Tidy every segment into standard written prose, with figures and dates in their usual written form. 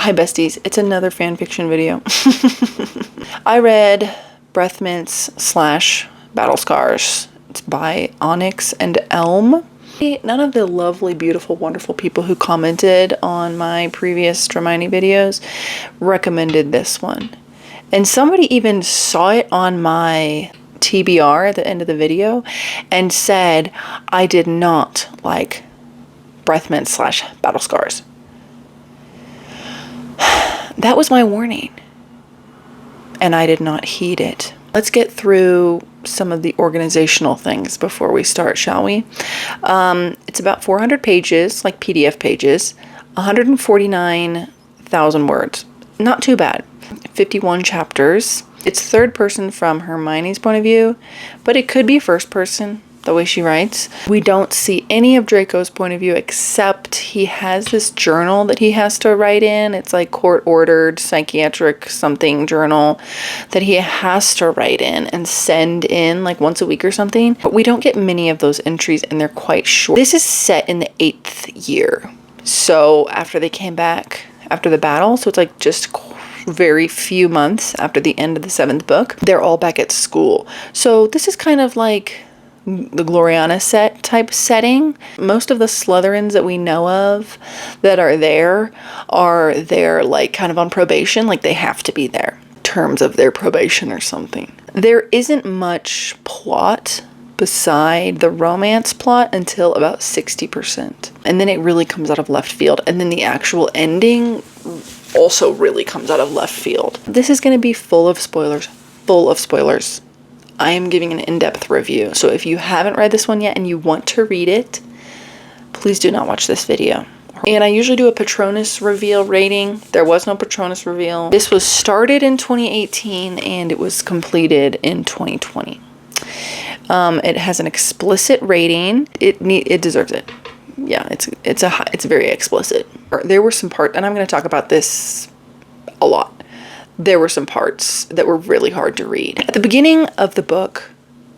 Hi besties, it's another fanfiction video. I read Breath Mints / Battle Scars. It's by Onyx and Elm. None of the lovely, beautiful, wonderful people who commented on my previous Dramione videos recommended this one. And somebody even saw it on my TBR at the end of the video and said I did not like Breath Mints / Battle Scars. That was my warning, and I did not heed it. Let's get through some of the organizational things before we start, shall we? It's about 400 pages, like PDF pages, 149,000 words. Not too bad. 51 chapters. It's third person from Hermione's point of view, but it could be first person, the way she writes. We don't see any of Draco's point of view except he has this journal that he has to write in. It's like court-ordered psychiatric something journal that he has to write in and send in like once a week or something. But we don't get many of those entries and they're quite short. This is set in the 8th year. So after they came back after the battle, so it's like just very few months after the end of the 7th book, they're all back at school. So this is kind of like the Gloriana set type setting. Most of the Slytherins that we know of that are there like kind of on probation, like they have to be there in terms of their probation or something. There isn't much plot beside the romance plot until about 60%. And then it really comes out of left field. And then the actual ending also really comes out of left field. This is going to be full of spoilers. I am giving an in-depth review. So if you haven't read this one yet and you want to read it, please do not watch this video. And I usually do a Patronus reveal rating. There was no Patronus reveal. This was started in 2018 and it was completed in 2020. It has an explicit rating. It deserves it. Yeah, it's very explicit. There were some parts, and I'm going to talk about this a lot. There were some parts that were really hard to read. At the beginning of the book,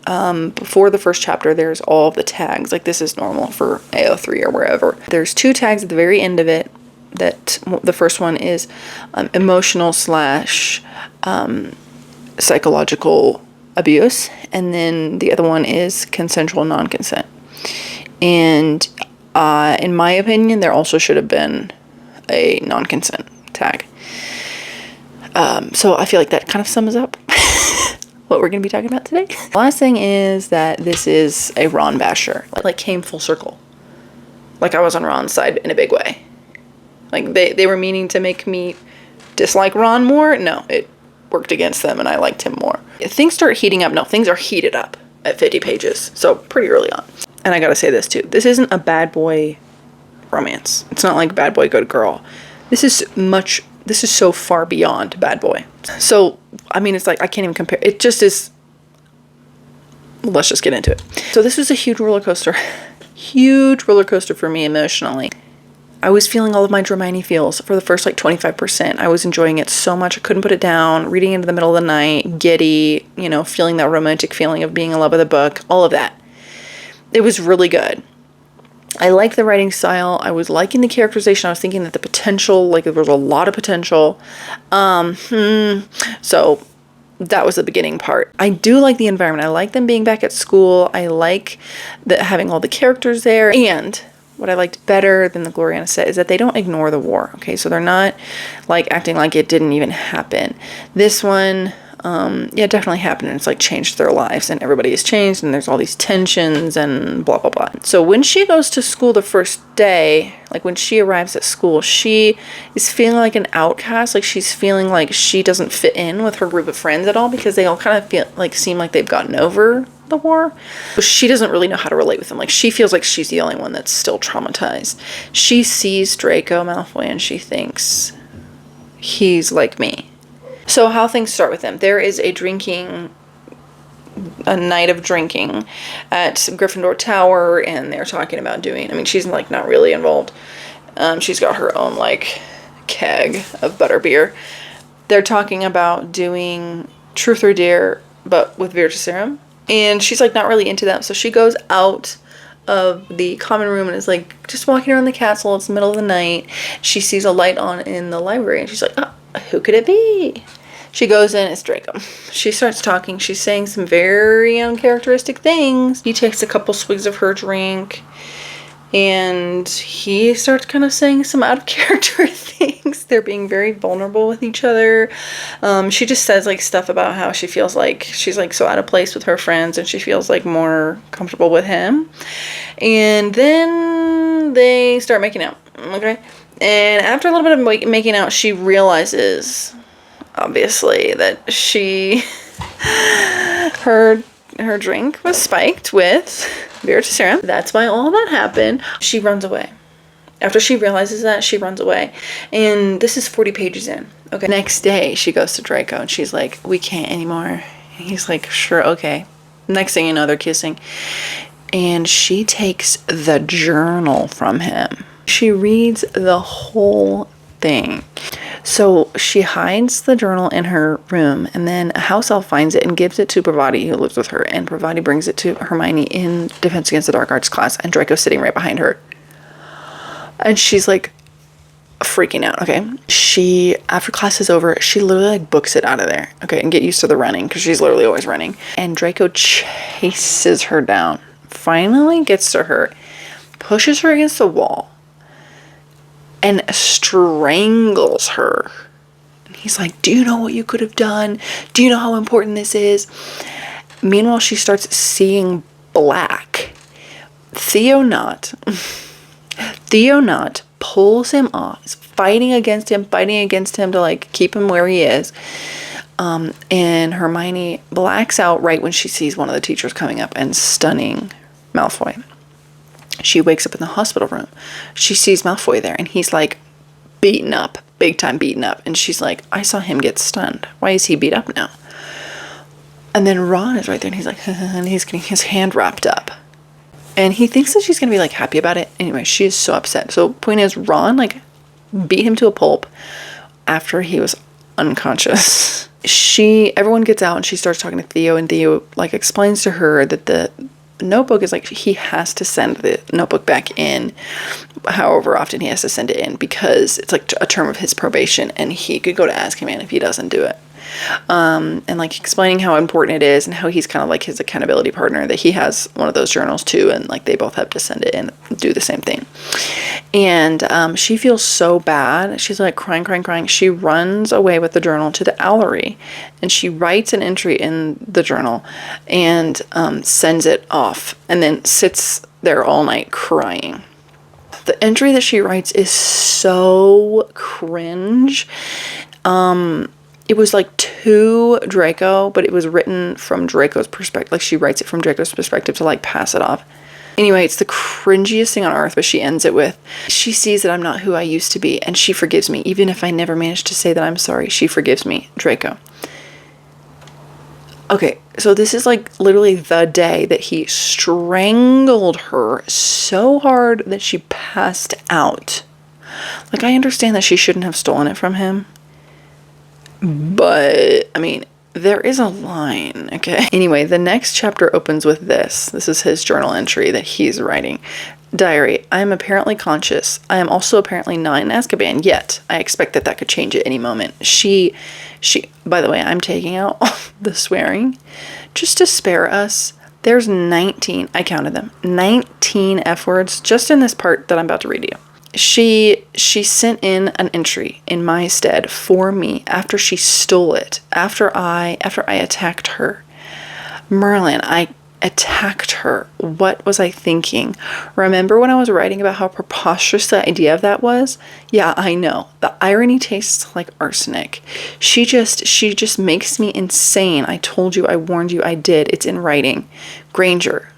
before the first chapter, there's all of the tags. Like this is normal for AO3 or wherever. There's 2 tags at the very end of it. That the first one is emotional / psychological abuse. And then the other one is consensual non-consent. And in my opinion, there also should have been a non-consent tag. So I feel like that kind of sums up what we're going to be talking about today. The last thing is that this is a Ron basher. Like came full circle. Like I was on Ron's side in a big way. Like they were meaning to make me dislike Ron more. No, it worked against them and I liked him more. If things start heating up. No, things are heated up at 50 pages. So pretty early on. And I gotta say this too. This isn't a bad boy romance. It's not like bad boy, good girl. This is so far beyond bad boy. So, I mean, it's like, I can't even compare. It just is. Let's just get into it. So this was a huge roller coaster. Huge roller coaster for me emotionally. I was feeling all of my Dramione feels for the first like 25%. I was enjoying it so much. I couldn't put it down. Reading into the middle of the night. Giddy. You know, feeling that romantic feeling of being in love with a book. All of that. It was really good. I liked the writing style. I was liking the characterization. I was thinking that the potential, like there was a lot of potential. So that was the beginning part. I do like the environment. I like them being back at school. I like having all the characters there. And what I liked better than the Gloriana set is that they don't ignore the war. Okay, so they're not like acting like it didn't even happen. This one, yeah, it definitely happened, and it's like changed their lives, and everybody has changed, and there's all these tensions and blah blah blah. So when she goes to school the first day, like when she arrives at school, she is feeling like an outcast. Like she's feeling like she doesn't fit in with her group of friends at all because they all kind of seem like they've gotten over the war. So she doesn't really know how to relate with them. Like she feels like she's the only one that's still traumatized. She sees Draco Malfoy and she thinks he's like me. So how things start with them. There is a night of drinking at Gryffindor Tower, and they're talking about doing, I mean, she's like not really involved. She's got her own like keg of butterbeer. They're talking about doing Truth or Dare, but with Veritaserum. And she's like not really into that. So she goes out of the common room and is like just walking around the castle. It's the middle of the night. She sees a light on in the library and she's like, oh, who could it be? She goes in, it's Draco. She starts talking. She's saying some very uncharacteristic things. He takes a couple swigs of her drink and he starts kind of saying some out of character things. They're being very vulnerable with each other. She just says like stuff about how she feels like she's like so out of place with her friends and she feels like more comfortable with him. And then they start making out. Okay. And after a little bit of making out, she realizes, obviously, that her drink was spiked with Veritasirum. That's why all that happened. She runs away. After she realizes that, she runs away. And this is 40 pages in. Okay. Next day, she goes to Draco and she's like, we can't anymore. And he's like, sure, okay. Next thing you know, they're kissing. And she takes the journal from him. She reads the whole thing. So she hides the journal in her room, and then a house elf finds it and gives it to Pravati, who lives with her, and Pravati brings it to Hermione in Defense Against the Dark Arts class, and Draco's sitting right behind her. And she's like freaking out, okay? She, after class is over, she literally like books it out of there, okay? And get used to the running, because she's literally always running. And Draco chases her down, finally gets to her, pushes her against the wall, and strangles her. And he's like, do you know what you could have done? Do you know how important this is? Meanwhile, she starts seeing black. Theo Knott pulls him off, is fighting against him to like keep him where he is. And Hermione blacks out right when she sees one of the teachers coming up and stunning Malfoy. She wakes up in the hospital room. She sees Malfoy there and he's like beaten up, big time beaten up. And she's like, I saw him get stunned. Why is he beat up now? And then Ron is right there and he's like, and he's getting his hand wrapped up. And he thinks that she's going to be like happy about it. Anyway, she is so upset. So point is, Ron like beat him to a pulp after he was unconscious. Everyone gets out and she starts talking to Theo, and Theo like explains to her that the notebook is like, he has to send the notebook back in however often he has to send it in, because it's like a term of his probation and he could go to Azkaban if he doesn't do it. And like explaining how important it is and how he's kind of like his accountability partner, that he has one of those journals too, and like they both have to send it in, do the same thing. And she feels so bad. She's like crying. She runs away with the journal to the Owlery and she writes an entry in the journal and sends it off, and then sits there all night crying. The entry that she writes is so cringe. It was like to Draco, but it was written from Draco's perspective. Like she writes it from Draco's perspective to like pass it off. Anyway, it's the cringiest thing on earth, but she ends it with, she sees that I'm not who I used to be and she forgives me. Even if I never managed to say that I'm sorry, she forgives me. Draco. Okay, so this is like literally the day that he strangled her so hard that she passed out. Like, I understand that she shouldn't have stolen it from him, but I mean, there is a line, okay? Anyway, the next chapter opens with this. This is his journal entry that he's writing. Diary, I am apparently conscious. I am also apparently not in Azkaban yet. I expect that could change at any moment. She, by the way, I'm taking out the swearing just to spare us. There's 19, I counted them, 19 F words just in this part that I'm about to read you. She sent in an entry in my stead for me after she stole it, after I attacked her. Merlin, I attacked her. What was I thinking? Remember when I was writing about how preposterous the idea of that was? Yeah, I know. The irony tastes like arsenic. She just makes me insane. I told you, I warned you, I did. It's in writing. Granger.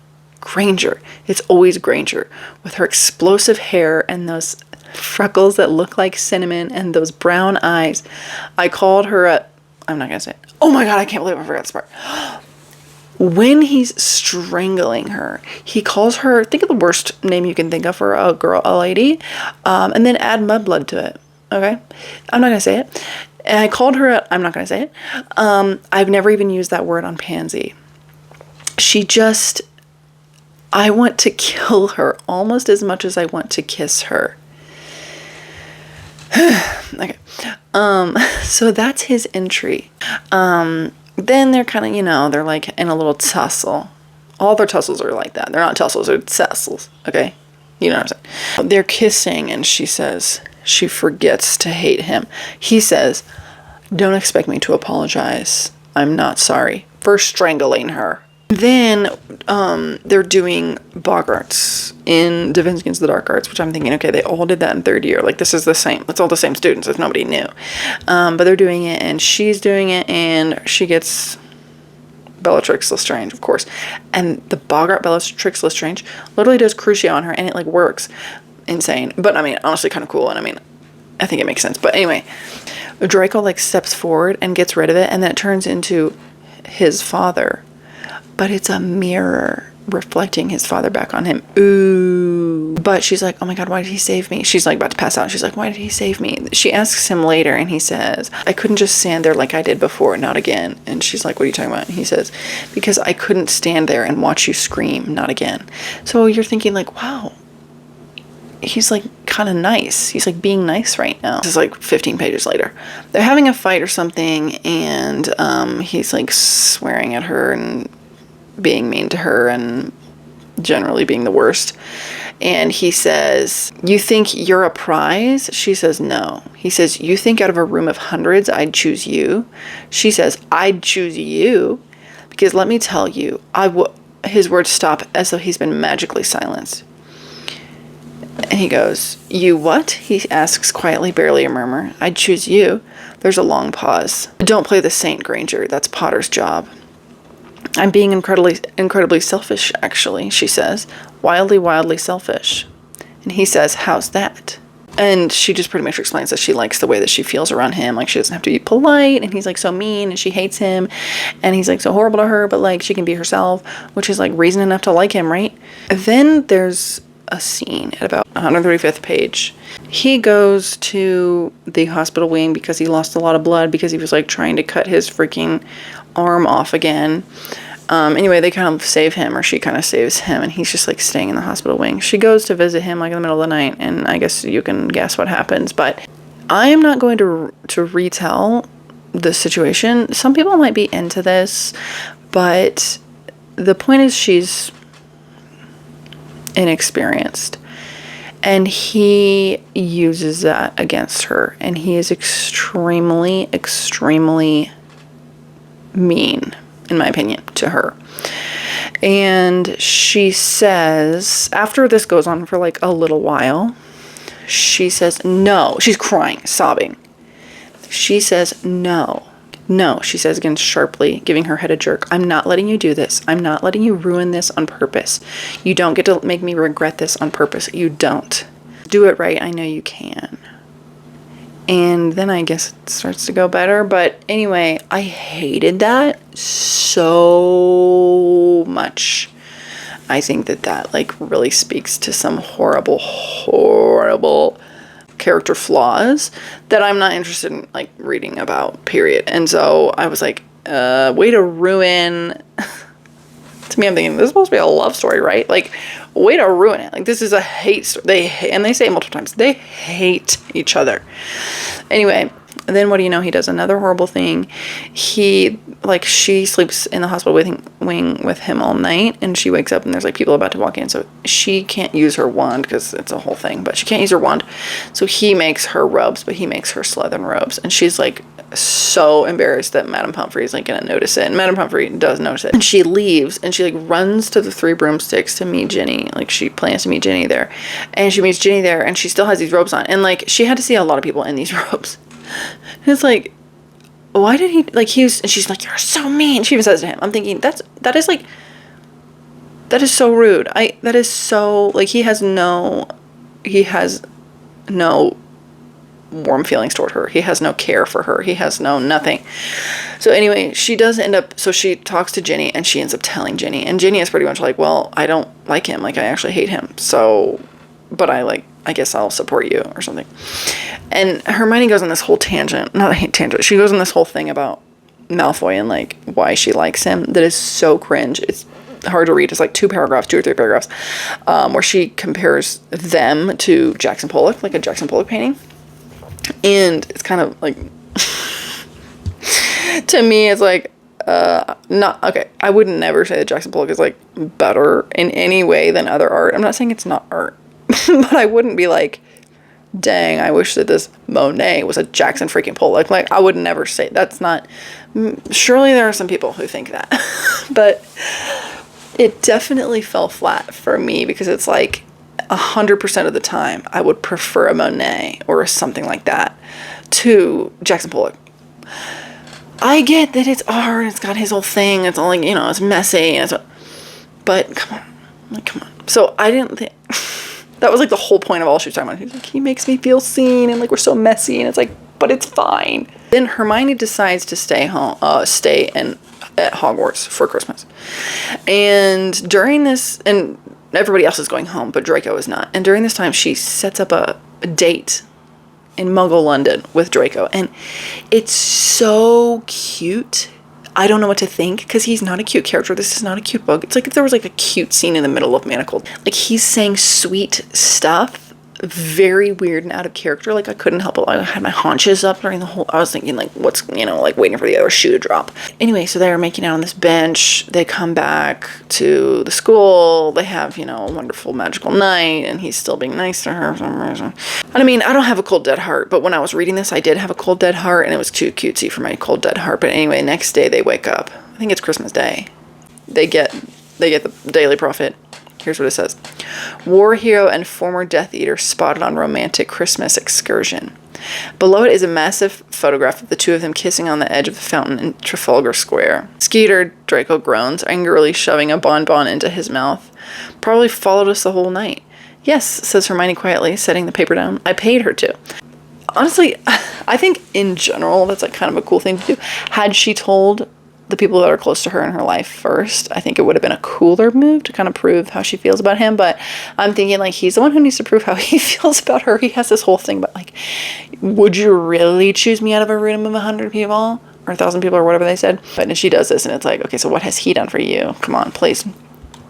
It's always Granger. With her explosive hair and those freckles that look like cinnamon and those brown eyes. I called her I'm not going to say it. Oh my God, I can't believe I forgot this part. When he's strangling her, he calls her, think of the worst name you can think of for a girl, a lady, and then add mudblood to it. Okay? I'm not going to say it. And I called her I'm not going to say it. I've never even used that word on Pansy. She just, I want to kill her almost as much as I want to kiss her. Okay. So that's his entry. Then they're kind of, you know, they're like in a little tussle. All their tussles are like that. They're not tussles, they're tussles. Okay? You know what I'm saying? They're kissing and she says she forgets to hate him. He says, don't expect me to apologize. I'm not sorry for strangling her. Then they're doing Bogarts in Da Vinci Against the Dark Arts, which I'm thinking, okay, they all did that in third year. Like, this is the same. It's all the same students. It's nobody new. But they're doing it, and she's doing it, and she gets Bellatrix Lestrange, of course. And the Bogart Bellatrix Lestrange literally does Crucio on her, and it, like, works. Insane. But, I mean, honestly, kind of cool, and I mean, I think it makes sense. But anyway, Draco, like, steps forward and gets rid of it, and then it turns into his father. But it's a mirror reflecting his father back on him. Ooh. But she's like, oh my God, why did he save me? She's like about to pass out. She's like, why did he save me? She asks him later and he says, I couldn't just stand there like I did before, not again. And she's like, what are you talking about? And he says, because I couldn't stand there and watch you scream, not again. So you're thinking like, wow, he's like kind of nice. He's like being nice right now. This is like 15 pages later. They're having a fight or something and he's like swearing at her and being mean to her and generally being the worst. And he says, you think you're a prize? She says, no. He says, you think out of a room of hundreds, I'd choose you? She says, I'd choose you because let me tell you, his words stop as though he's been magically silenced. And he goes, you what? He asks quietly, barely a murmur. I'd choose you. There's a long pause. Don't play the Saint, Granger. That's Potter's job. I'm being incredibly selfish, actually, she says. Wildly selfish. And he says, how's that? And she just pretty much explains that she likes the way that she feels around him. Like, she doesn't have to be polite, and he's, like, so mean, and she hates him, and he's, like, so horrible to her, but, like, she can be herself, which is, like, reason enough to like him, right? Then there's a scene at about 135th page. He goes to the hospital wing because he lost a lot of blood because he was, like, trying to cut his freaking arm off again. Anyway, they kind of save him, or she kind of saves him, and he's just like staying in the hospital wing. She goes to visit him like in the middle of the night, and I guess you can guess what happens, but I am not going to retell the situation. Some people might be into this, but the point is she's inexperienced, and he uses that against her, and he is extremely mean, in my opinion, to her. And she says, after this goes on for like a little while, she says, no. She's crying, sobbing. She says, no, she says again sharply, giving her head a jerk. I'm not letting you do this. I'm not letting you ruin this on purpose. You don't get to make me regret this on purpose. You don't. Do it right. I know you can. And then I guess it starts to go better. But anyway, I hated that so much. I think that like really speaks to some horrible character flaws that I'm not interested in like reading about, period. And so I was like, way to ruin. To me, I'm thinking, this is supposed to be a love story, right? Like, way to ruin it. Like, this is a hate story. And they say it multiple times. They hate each other. Anyway, then what do you know? He does another horrible thing. She sleeps in the hospital wing with him all night, and she wakes up and there's like people about to walk in. So she can't use her wand because it's a whole thing, but she can't use her wand. So he makes her robes, but he makes her Slytherin robes. And she's like so embarrassed that Madame Pomfrey is like gonna notice it. And Madame Pomfrey does notice it. And she leaves and she like runs to the Three Broomsticks to meet Ginny. Like, she plans to meet Ginny there. And she meets Ginny there and she still has these robes on. And like, she had to see a lot of people in these robes. And it's like, why did he, like, and she's like, you're so mean. She even says to him, I'm thinking, that is so rude. That is so, like, he has no warm feelings toward her. He has no care for her. He has no nothing. So anyway, she does end up, so she talks to Ginny and she ends up telling Ginny. And Ginny is pretty much like, well, I don't like him. Like, I actually hate him. So, but I guess I'll support you or something. And Hermione goes on this whole tangent. Not a tangent. She goes on this whole thing about Malfoy and like why she likes him. That is so cringe. It's hard to read. It's like 2 paragraphs, 2 or 3 paragraphs, where she compares them to Jackson Pollock, like a Jackson Pollock painting. And it's kind of like, to me, it's like, not, okay, I would never say that Jackson Pollock is like better in any way than other art. I'm not saying it's not art, but I wouldn't be like, dang, I wish that this Monet was a Jackson freaking Pollock. Like, I would never say, that's not, surely there are some people who think that, but it definitely fell flat for me, because it's like 100% of the time I would prefer a Monet or something like that to Jackson Pollock. I get that it's art, it's got his whole thing, it's all like, you know, it's messy, but come on, like, come on. So I didn't think, that was like the whole point of all she was talking about. He's like, he makes me feel seen, and like, we're so messy, and it's like, but it's fine. Then Hermione decides to stay home, at Hogwarts for Christmas. And during this, and everybody else is going home, but Draco is not. And during this time, she sets up a date in Muggle London with Draco. And it's so cute. I don't know what to think, because he's not a cute character. This is not a cute book. It's like if there was like a cute scene in the middle of Manacled. Like, he's saying sweet stuff, very weird and out of character. Like, I couldn't help it. I had my haunches up during the whole, I was thinking like, what's, you know, like waiting for the other shoe to drop. Anyway, so they're making out on this bench. They come back to the school. They have, you know, a wonderful magical night, and he's still being nice to her for some reason. And I mean, I don't have a cold dead heart, but when I was reading this, I did have a cold dead heart, and it was too cutesy for my cold dead heart. But anyway, next day they wake up. I think it's Christmas Day. They get the Daily Prophet. Here's what it says. War hero and former Death Eater spotted on romantic Christmas excursion. Below it is a massive photograph of the two of them kissing on the edge of the fountain in Trafalgar Square. Skeeter, Draco groans, angrily shoving a bonbon into his mouth. Probably followed us the whole night. Yes, says Hermione quietly, setting the paper down. I paid her to. Honestly, I think in general, that's like kind of a cool thing to do. Had she told the people that are close to her in her life first, I think it would have been a cooler move to kind of prove how she feels about him. But I'm thinking, like, he's the one who needs to prove how he feels about her. He has this whole thing about, like, would you really choose me out of a room of 100 people or 1,000 people or whatever they said? But she does this, and it's like, okay, so what has he done for you? Come on, please.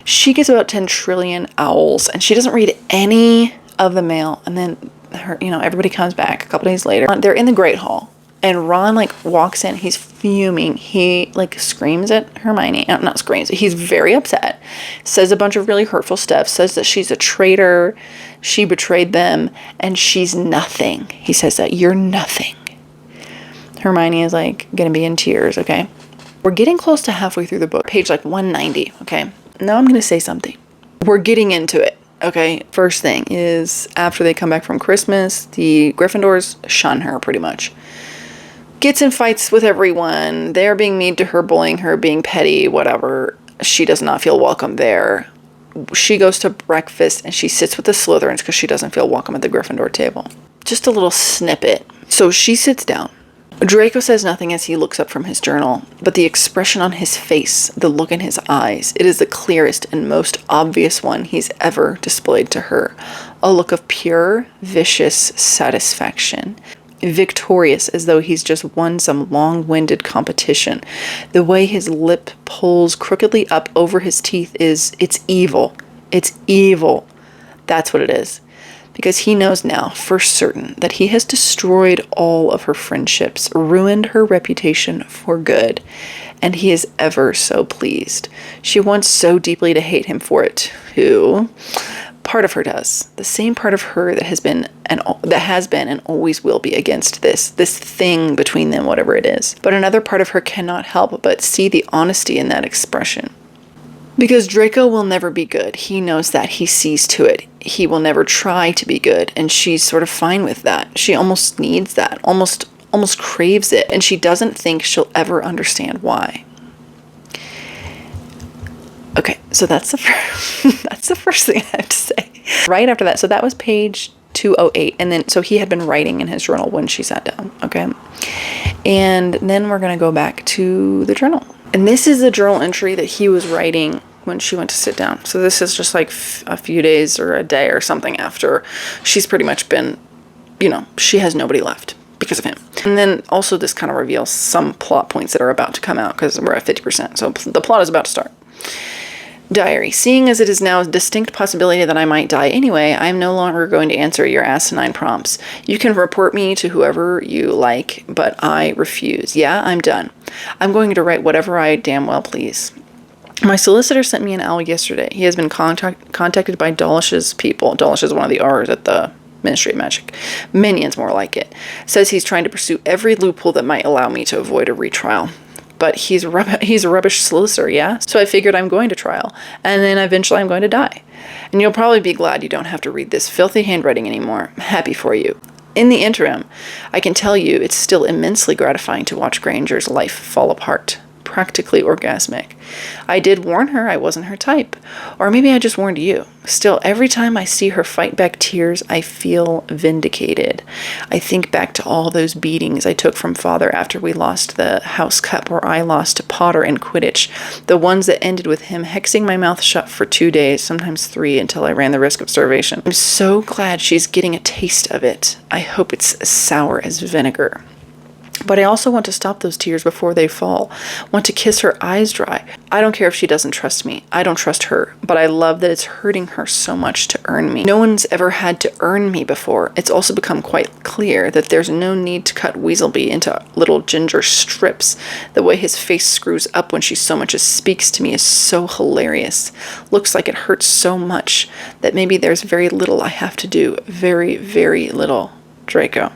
She gets about 10 trillion owls, and she doesn't read any of the mail. And then her, you know, everybody comes back a couple days later. They're in the Great Hall. And Ron, like, walks in. He's fuming. He, like, screams at Hermione. Not screams. He's very upset. Says a bunch of really hurtful stuff. Says that she's a traitor. She betrayed them. And she's nothing. He says that. You're nothing. Hermione is, like, going to be in tears, okay? We're getting close to halfway through the book. Page, like, 190, okay? Now I'm going to say something. We're getting into it, okay? First thing is, after they come back from Christmas, the Gryffindors shun her, pretty much. Gets in fights with everyone. They're being mean to her, bullying her, being petty, whatever. She does not feel welcome there. She goes to breakfast and she sits with the Slytherins because she doesn't feel welcome at the Gryffindor table. Just a little snippet. So she sits down. Draco says nothing as he looks up from his journal, but the expression on his face, the look in his eyes, it is the clearest and most obvious one he's ever displayed to her. A look of pure, vicious satisfaction. Victorious, as though he's just won some long-winded competition. The way his lip pulls crookedly up over his teeth it's evil. It's evil. That's what it is. Because he knows now, for certain, that he has destroyed all of her friendships, ruined her reputation for good, and he is ever so pleased. She wants so deeply to hate him for it, too. Part of her does. The same part of her that has been and always will be against this thing between them, whatever it is. But another part of her cannot help but see the honesty in that expression. Because Draco will never be good. He knows that. He sees to it. He will never try to be good. And she's sort of fine with that. She almost needs that. Almost craves it. And she doesn't think she'll ever understand why. Okay, so that's the first thing I have to say. Right after that, so that was page 208. And then, so he had been writing in his journal when she sat down, okay? And then we're going to go back to the journal. And this is the journal entry that he was writing when she went to sit down. So this is just like a few days or a day or something after she's pretty much been, you know, she has nobody left because of him. And then also this kind of reveals some plot points that are about to come out because we're at 50%. So the plot is about to start. Diary. Seeing as it is now a distinct possibility that I might die anyway, I am no longer going to answer your asinine prompts. You can report me to whoever you like, but I refuse. Yeah, I'm done. I'm going to write whatever I damn well please. My solicitor sent me an owl yesterday. He has been contacted by Dullish's people. Dullish is one of the R's at the Ministry of Magic. Minions, more like it. Says he's trying to pursue every loophole that might allow me to avoid a retrial. But he's a rubbish solicitor, yeah? So I figured I'm going to trial. And then eventually I'm going to die. And you'll probably be glad you don't have to read this filthy handwriting anymore. I'm happy for you. In the interim, I can tell you it's still immensely gratifying to watch Granger's life fall apart. Practically orgasmic. I did warn her I wasn't her type. Or maybe I just warned you. Still, every time I see her fight back tears, I feel vindicated. I think back to all those beatings I took from Father after we lost the house cup, or I lost to Potter in Quidditch. The ones that ended with him hexing my mouth shut for 2 days, sometimes 3, until I ran the risk of starvation. I'm so glad she's getting a taste of it. I hope it's as sour as vinegar. But I also want to stop those tears before they fall. Want to kiss her eyes dry. I don't care if she doesn't trust me. I don't trust her. But I love that it's hurting her so much to earn me. No one's ever had to earn me before. It's also become quite clear that there's no need to cut Weaselby into little ginger strips. The way his face screws up when she so much as speaks to me is so hilarious. Looks like it hurts so much that maybe there's very little I have to do. Very, very little. Draco.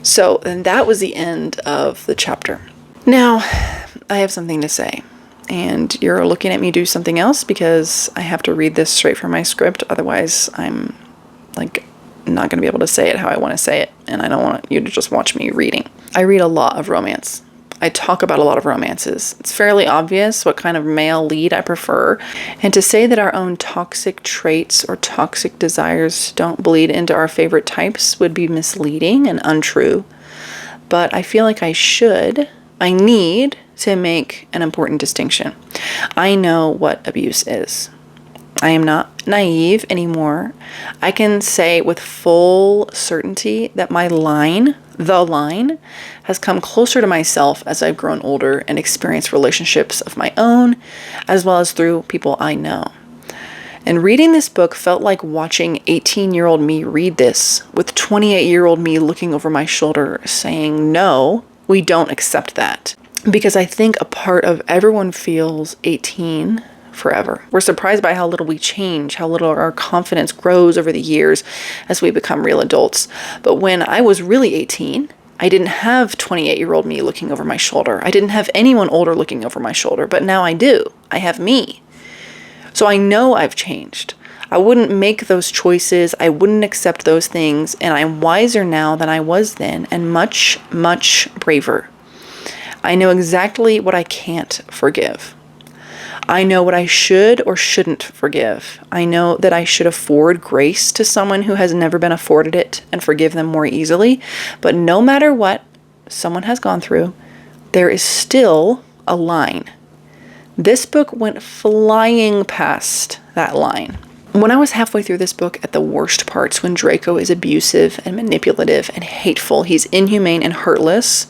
So, and that was the end of the chapter. Now, I have something to say. And you're looking at me do something else because I have to read this straight from my script. Otherwise, I'm like not going to be able to say it how I want to say it. And I don't want you to just watch me reading. I read a lot of romance. I talk about a lot of romances. It's fairly obvious what kind of male lead I prefer. And to say that our own toxic traits or toxic desires don't bleed into our favorite types would be misleading and untrue. But I feel like I need to make an important distinction. I know what abuse is. I am not naive anymore. I can say with full certainty that the line, has come closer to myself as I've grown older and experienced relationships of my own, as well as through people I know. And reading this book felt like watching 18-year-old me read this, with 28-year-old me looking over my shoulder saying, no, we don't accept that. Because I think a part of everyone feels 18 forever. We're surprised by how little we change, how little our confidence grows over the years as we become real adults. But when I was really 18, I didn't have 28-year-old me looking over my shoulder. I didn't have anyone older looking over my shoulder, but now I do. I have me. So I know I've changed. I wouldn't make those choices. I wouldn't accept those things. And I'm wiser now than I was then, and much, much braver. I know exactly what I can't forgive. I know what I should or shouldn't forgive. I know that I should afford grace to someone who has never been afforded it and forgive them more easily. But no matter what someone has gone through, there is still a line. This book went flying past that line. When I was halfway through this book at the worst parts, when Draco is abusive and manipulative and hateful, he's inhumane and heartless.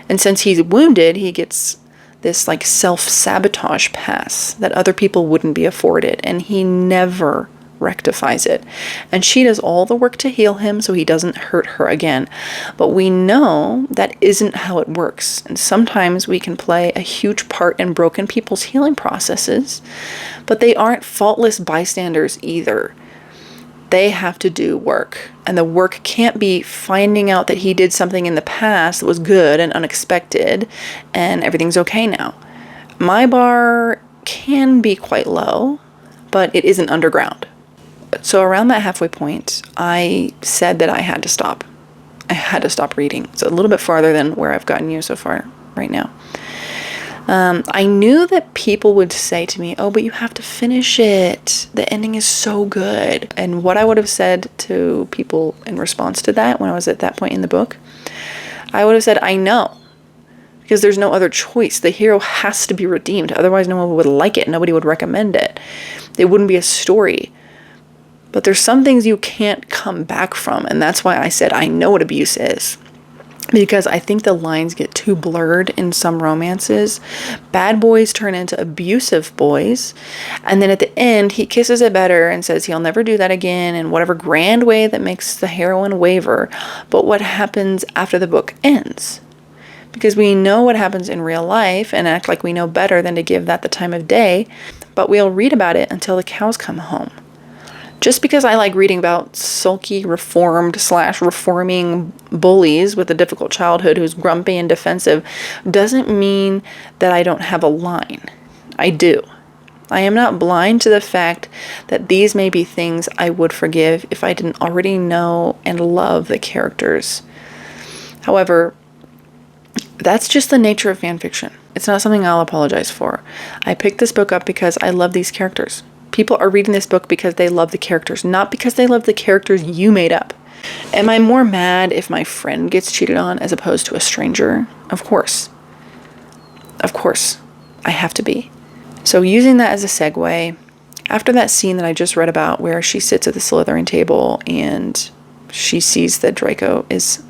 And since he's wounded, he gets this like self-sabotage pass that other people wouldn't be afforded, and he never rectifies it. And she does all the work to heal him so he doesn't hurt her again. But we know that isn't how it works. And sometimes we can play a huge part in broken people's healing processes, but they aren't faultless bystanders either. They have to do work. And the work can't be finding out that he did something in the past that was good and unexpected and everything's okay now. My bar can be quite low, but it isn't underground. So around that halfway point, I said that I had to stop. I had to stop reading. So a little bit farther than where I've gotten you so far right now. I knew that people would say to me, oh, but you have to finish it. The ending is so good. And what I would have said to people in response to that when I was at that point in the book, I would have said, I know. Because there's no other choice. The hero has to be redeemed. Otherwise, no one would like it. Nobody would recommend it. It wouldn't be a story. But there's some things you can't come back from. And that's why I said, I know what abuse is. because I think the lines get too blurred in some romances. Bad boys turn into abusive boys, and then at the end he kisses it better and says he'll never do that again in whatever grand way that makes the heroine waver. But what happens after the book ends? Because we know what happens in real life and act like we know better than to give that the time of day, but we'll read about it until the cows come home. Just because I like reading about sulky, reformed/reforming bullies with a difficult childhood who's grumpy and defensive doesn't mean that I don't have a line. I do. I am not blind to the fact that these may be things I would forgive if I didn't already know and love the characters. However, that's just the nature of fan fiction. It's not something I'll apologize for. I picked this book up because I love these characters. People are reading this book because they love the characters, not because they love the characters you made up. Am I more mad if my friend gets cheated on as opposed to a stranger? Of course. Of course. I have to be. So using that as a segue, after that scene that I just read about where she sits at the Slytherin table and she sees that Draco is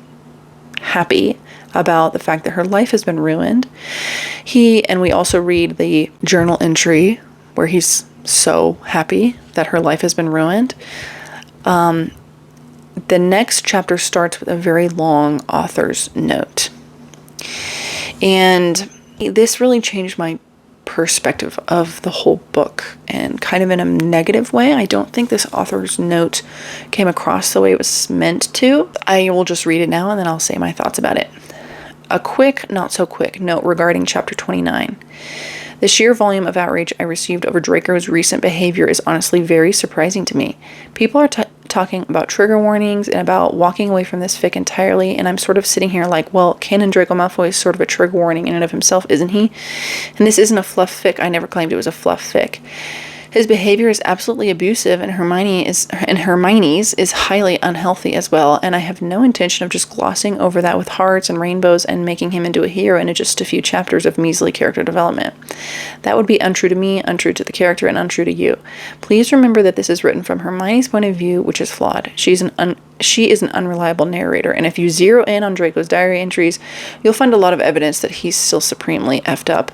happy about the fact that her life has been ruined, and we also read the journal entry where he's so happy that her life has been ruined. The next chapter starts with a very long author's note. And this really changed my perspective of the whole book, and kind of in a negative way. I don't think this author's note came across the way it was meant to. I will just read it now and then I'll say my thoughts about it. A quick, not so quick note regarding chapter 29. The sheer volume of outrage I received over Draco's recent behavior is honestly very surprising to me. People are talking about trigger warnings and about walking away from this fic entirely, and I'm sort of sitting here like, well, Canon Draco Malfoy is sort of a trigger warning in and of himself, isn't he? And this isn't a fluff fic. I never claimed it was a fluff fic. His behavior is absolutely abusive, and Hermione's is highly unhealthy as well, and I have no intention of just glossing over that with hearts and rainbows and making him into a hero in just a few chapters of measly character development. That would be untrue to me, untrue to the character, and untrue to you. Please remember that this is written from Hermione's point of view, which is flawed. She is an unreliable narrator, and if you zero in on Draco's diary entries, you'll find a lot of evidence that he's still supremely effed up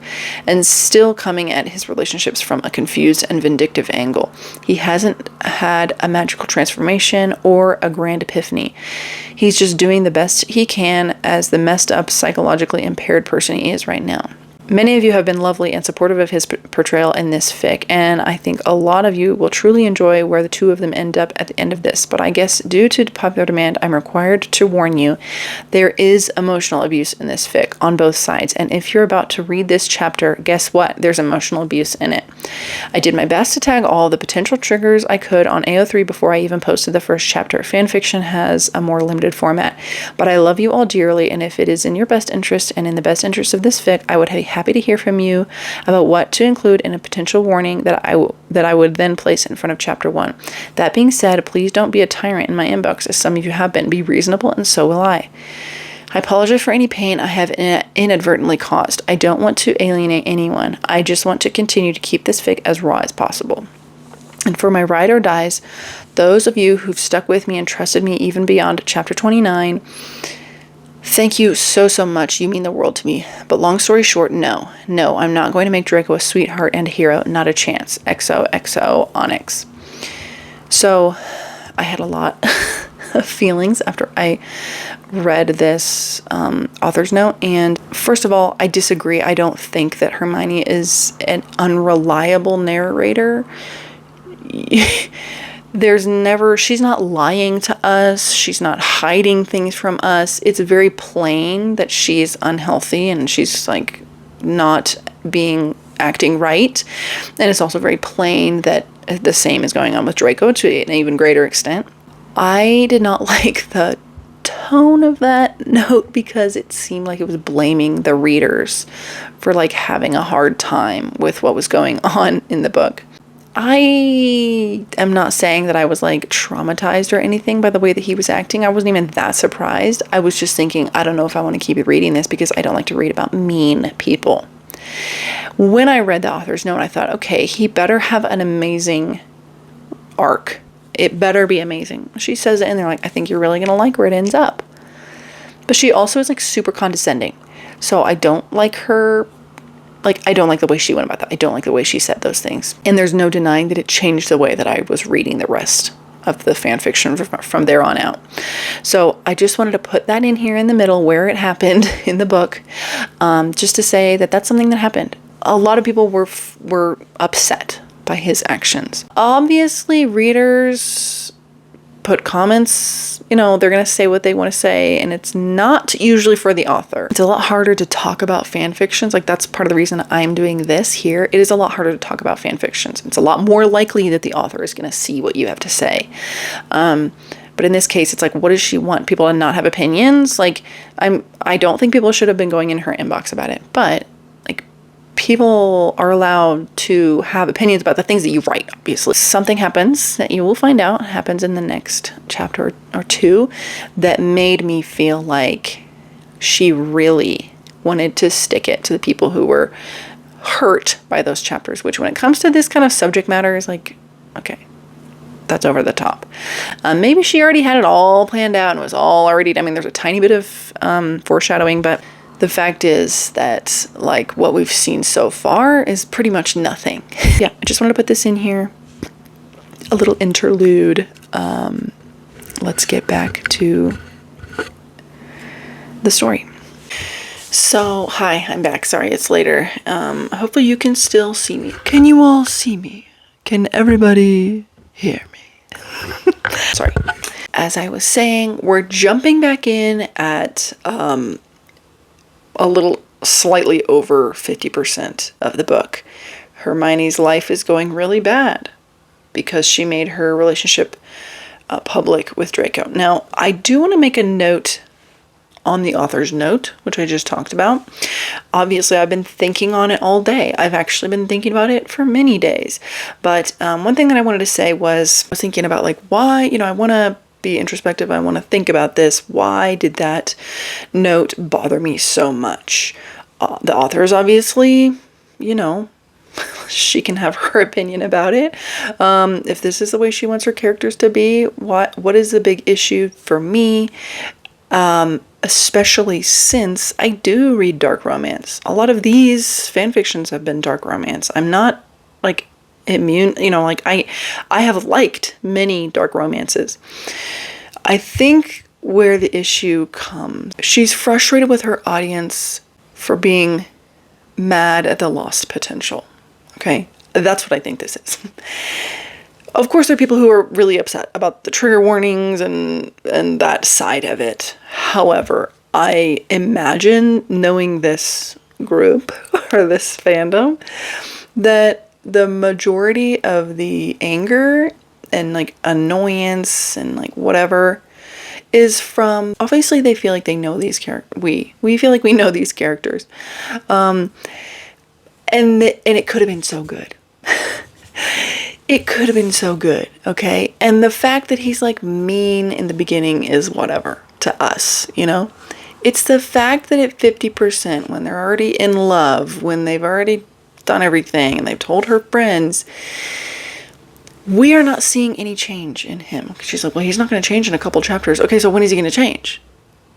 and still coming at his relationships from a confused and vindictive angle. He hasn't had a magical transformation or a grand epiphany. He's just doing the best he can as the messed up, psychologically impaired person he is right now. Many of you have been lovely and supportive of his portrayal in this fic, and I think a lot of you will truly enjoy where the two of them end up at the end of this. But I guess due to popular demand, I'm required to warn you, there is emotional abuse in this fic on both sides, and if you're about to read this chapter, guess what? There's emotional abuse in it. I did my best to tag all the potential triggers I could on AO3 before I even posted the first chapter. Fanfiction has a more limited format, but I love you all dearly, and if it is in your best interest and in the best interest of this fic, I would be happy to hear from you about what to include in a potential warning that I would then place in front of chapter 1. That being said, please don't be a tyrant in my inbox, as some of you have been. Be reasonable, and so will I. I apologize for any pain I have inadvertently caused. I don't want to alienate anyone. I just want to continue to keep this fic as raw as possible. And for my ride or dies, those of you who've stuck with me and trusted me even beyond chapter 29, thank you so, so much. You mean the world to me. But long story short, no, I'm not going to make Draco a sweetheart and a hero. Not a chance. XOXO Onyx. So I had a lot of feelings after I read this author's note. And first of all, I disagree. I don't think that Hermione is an unreliable narrator. She's not lying to us. She's not hiding things from us. It's very plain that she's unhealthy and she's like not acting right. And it's also very plain that the same is going on with Draco to an even greater extent. I did not like the tone of that note because it seemed like it was blaming the readers for like having a hard time with what was going on in the book. I am not saying that I was like traumatized or anything by the way that he was acting. I wasn't even that surprised. I was just thinking, I don't know if I want to keep reading this because I don't like to read about mean people. When I read the author's note, I thought, okay, he better have an amazing arc. It better be amazing. She says it and they're like, I think you're really going to like where it ends up. But she also is like super condescending. So I don't like her. Like, I don't like the way she went about that. I don't like the way she said those things. And there's no denying that it changed the way that I was reading the rest of the fan fiction from there on out. So I just wanted to put that in here in the middle where it happened in the book, just to say that that's something that happened. A lot of people were upset by his actions. Obviously, readers put comments, you know, they're going to say what they want to say, and it's not usually for the author. It's a lot harder to talk about fan fictions. Like, that's part of the reason I'm doing this here. It is a lot harder to talk about fan fictions. It's a lot more likely that the author is going to see what you have to say. But in this case, it's like, what does she want? People to not have opinions? Like, I don't think people should have been going in her inbox about it, but people are allowed to have opinions about the things that you write, obviously. Something happens that you will find out happens in the next chapter or two that made me feel like she really wanted to stick it to the people who were hurt by those chapters, which when it comes to this kind of subject matter is like, okay, that's over the top. Maybe she already had it all planned out and was all already, I mean, there's a tiny bit of foreshadowing, but the fact is that, like, what we've seen so far is pretty much nothing. Yeah, I just wanted to put this in here. A little interlude. Let's get back to the story. So, hi, I'm back. Sorry, it's later. Hopefully you can still see me. Can you all see me? Can everybody hear me? Sorry. As I was saying, we're jumping back in at a little slightly over 50% of the book. Hermione's life is going really bad because she made her relationship public with Draco. Now, I do want to make a note on the author's note, which I just talked about. Obviously, I've been thinking on it all day. I've actually been thinking about it for many days. But one thing that I wanted to say was, I was thinking about, like, why, you know, I want to be introspective. I want to think about this. Why did that note bother me so much? The author is obviously, you know, she can have her opinion about it. If this is the way she wants her characters to be, what is the big issue for me? Especially since I do read dark romance. A lot of these fan fictions have been dark romance. I'm not, like, immune, you know, like, I have liked many dark romances. I think where the issue comes, she's frustrated with her audience for being mad at the lost potential. Okay, that's what I think this is. Of course, there are people who are really upset about the trigger warnings and that side of it. However, I imagine, knowing this group or this fandom, that the majority of the anger and, like, annoyance and, like, whatever is from, obviously they feel like they know these characters. We feel like we know these characters. And it could have been so good. It could have been so good, okay? And the fact that he's, like, mean in the beginning is whatever to us, you know? It's the fact that at 50%, when they're already in love, when they've already done everything and they've told her friends, we are not seeing any change in him. She's like, well, he's not going to change in a couple chapters. Okay, so when is he going to change?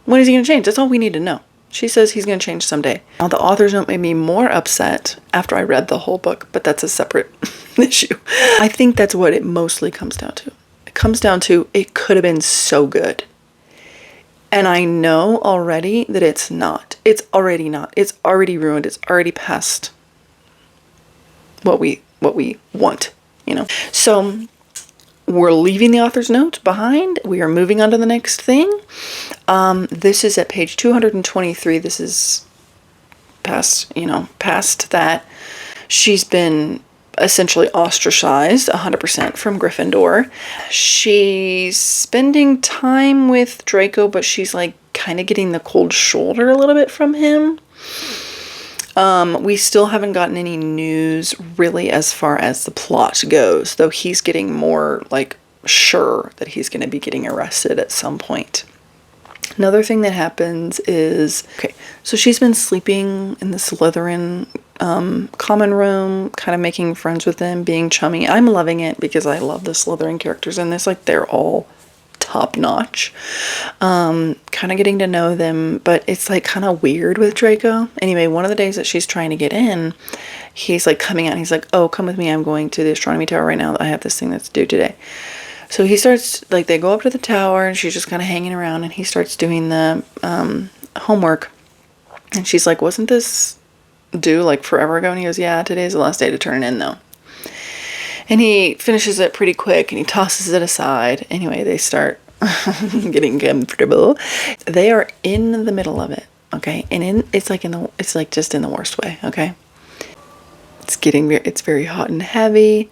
When is he going to change? That's all we need to know. She says he's going to change someday. Now, the author's note made me more upset after I read the whole book, but that's a separate issue. I think that's what it mostly comes down to. It comes down to, it could have been so good. And I know already that it's not. It's already not. It's already ruined. It's already past what we want, you know. So we're leaving the author's note behind. We are moving on to the next thing. This is at page 223. This is past that. She's been essentially ostracized 100% from Gryffindor. She's spending time with Draco, but she's, like, kind of getting the cold shoulder a little bit from him. We still haven't gotten any news really as far as the plot goes, though he's getting more, like, sure that he's going to be getting arrested at some point. Another thing that happens is, okay, so she's been sleeping in the Slytherin common room, kind of making friends with them, being chummy. I'm loving it because I love the Slytherin characters in this. Like, they're all top notch. Kind of getting to know them, but it's like kind of weird with Draco. Anyway, one of the days that she's trying to get in, he's like coming out and he's like, oh, come with me. I'm going to the astronomy tower right now. I have this thing that's due today. So he starts, like, they go up to the tower and she's just kind of hanging around and he starts doing the homework. And she's like, wasn't this due like forever ago? And he goes, yeah, today's the last day to turn it in though. And he finishes it pretty quick and he tosses it aside. Anyway, they start getting comfortable. They are in the middle of it, okay? And it's like just in the worst way, okay? It's very hot and heavy.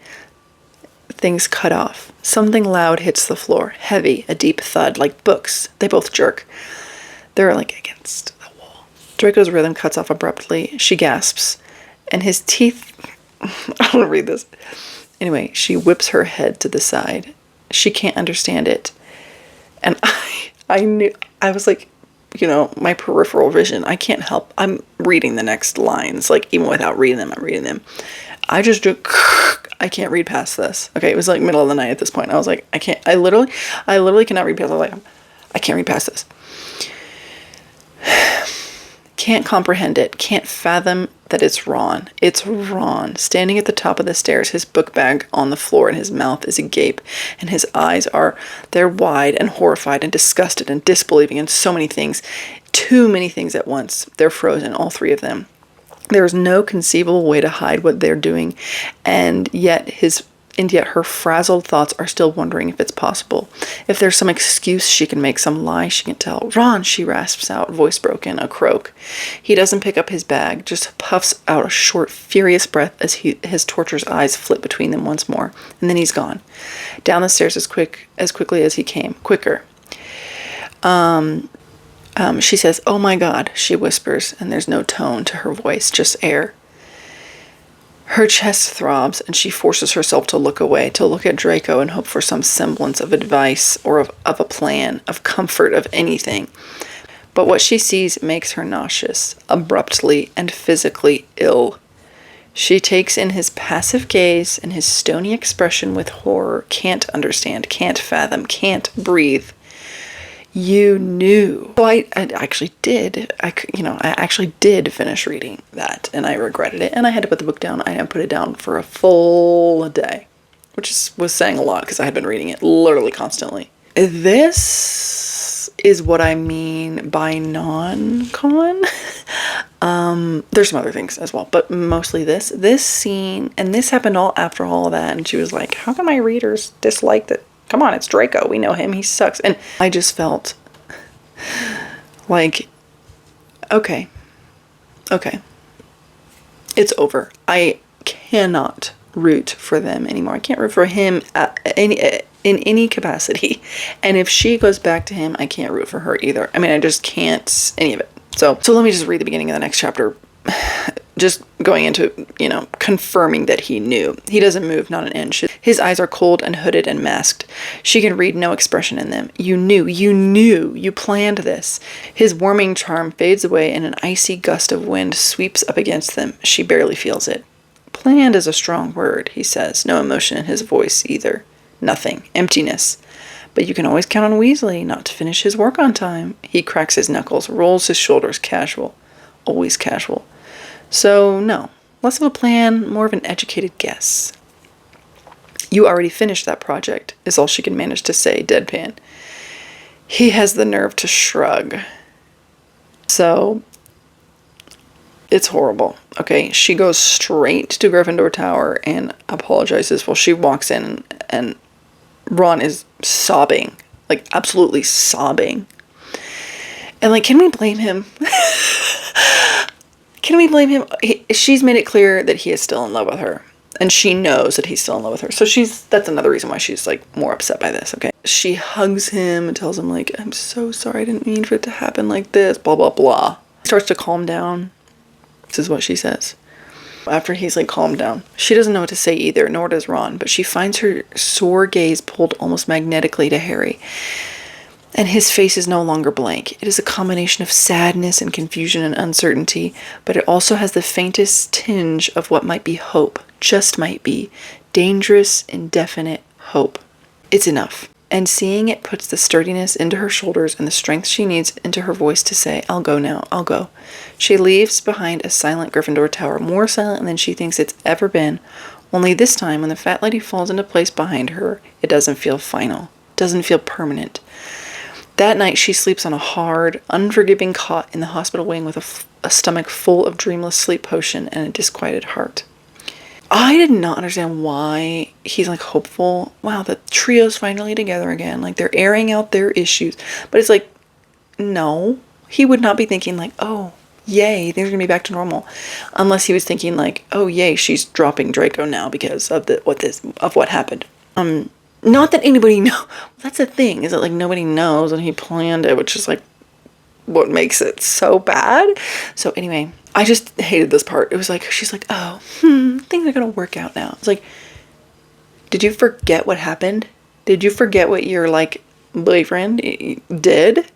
Things cut off. Something loud hits the floor. Heavy, a deep thud, like books. They both jerk. They're like against the wall. Draco's rhythm cuts off abruptly. She gasps. And his teeth... I want to read this. Anyway, she whips her head to the side. She can't understand it. And I knew... I was like, my peripheral vision. I can't help. I'm reading the next lines. Like, even without reading them, I'm reading them. I just do... I can't read past this. Okay, it was like middle of the night at this point. I was like, I can't... I literally cannot read past this. I was like, I can't read past this. Can't comprehend it. Can't fathom that it's Ron. It's Ron, standing at the top of the stairs, his book bag on the floor, and his mouth is agape, and his eyes they're wide and horrified and disgusted and disbelieving and so many things. Too many things at once. They're frozen, all three of them. There is no conceivable way to hide what they're doing, and yet her frazzled thoughts are still wondering if it's possible. If there's some excuse she can make, some lie she can tell. Ron, she rasps out, voice broken, a croak. He doesn't pick up his bag, just puffs out a short, furious breath as his torturer's eyes flit between them once more, and then he's gone. Down the stairs as quickly as he came. Quicker. She says, oh my God, she whispers, and there's no tone to her voice, just air. Her chest throbs, and she forces herself to look away, to look at Draco and hope for some semblance of advice or of a plan, of comfort, of anything. But what she sees makes her nauseous, abruptly and physically ill. She takes in his passive gaze and his stony expression with horror, can't understand, can't fathom, can't breathe. You knew. So I actually did. I actually did finish reading that, and I regretted it. And I had to put the book down. I had put it down for a full day, which was saying a lot because I had been reading it literally constantly. This is what I mean by non-con. There's some other things as well, but mostly this scene, and this happened all after all of that. And she was like, "How can my readers dislike that? Come on, it's Draco. We know him. He sucks." And I just felt like, okay, it's over. I cannot root for them anymore. I can't root for him in any capacity. And if she goes back to him, I can't root for her either. I mean, I just can't, any of it. So let me just read the beginning of the next chapter. Just going into, confirming that he knew. He doesn't move, not an inch. His eyes are cold and hooded and masked. She can read no expression in them. You knew, you planned this. His warming charm fades away and an icy gust of wind sweeps up against them. She barely feels it. Planned is a strong word, he says. No emotion in his voice either. Nothing. Emptiness. But you can always count on Weasley not to finish his work on time. He cracks his knuckles, rolls his shoulders, casual. Always casual. So, no. Less of a plan, more of an educated guess. You already finished that project, is all she can manage to say, deadpan. He has the nerve to shrug. So, it's horrible. Okay, she goes straight to Gryffindor Tower and apologizes while she walks in, and Ron is sobbing. Like, absolutely sobbing. And, like, can we blame him? Can we blame him? She's made it clear that he is still in love with her. And she knows that he's still in love with her. So that's another reason why she's, like, more upset by this, okay? She hugs him and tells him, like, I'm so sorry, I didn't mean for it to happen like this, blah, blah, blah. Starts to calm down. This is what she says. After he's, like, calmed down. She doesn't know what to say either, nor does Ron. But she finds her sore gaze pulled almost magnetically to Harry. And his face is no longer blank. It is a combination of sadness and confusion and uncertainty, but it also has the faintest tinge of what might be hope, just might be, dangerous, indefinite hope. It's enough. And seeing it puts the sturdiness into her shoulders and the strength she needs into her voice to say, I'll go now, I'll go. She leaves behind a silent Gryffindor tower, more silent than she thinks it's ever been. Only this time, when the fat lady falls into place behind her, it doesn't feel final. Doesn't feel permanent. That night, she sleeps on a hard, unforgiving cot in the hospital wing with a stomach full of dreamless sleep potion and a disquieted heart. I did not understand why he's like hopeful. Wow, the trio's finally together again. Like they're airing out their issues. But it's like, no. He would not be thinking like, oh, yay, things are gonna be back to normal. Unless he was thinking like, oh yay, she's dropping Draco now because of what happened. Not that anybody know. That's the thing, is that like nobody knows and he planned it, which is like what makes it so bad. So anyway, I just hated this part. It was like, she's like, oh, things are gonna work out now. It's like, did you forget what happened? Did you forget what your like boyfriend did?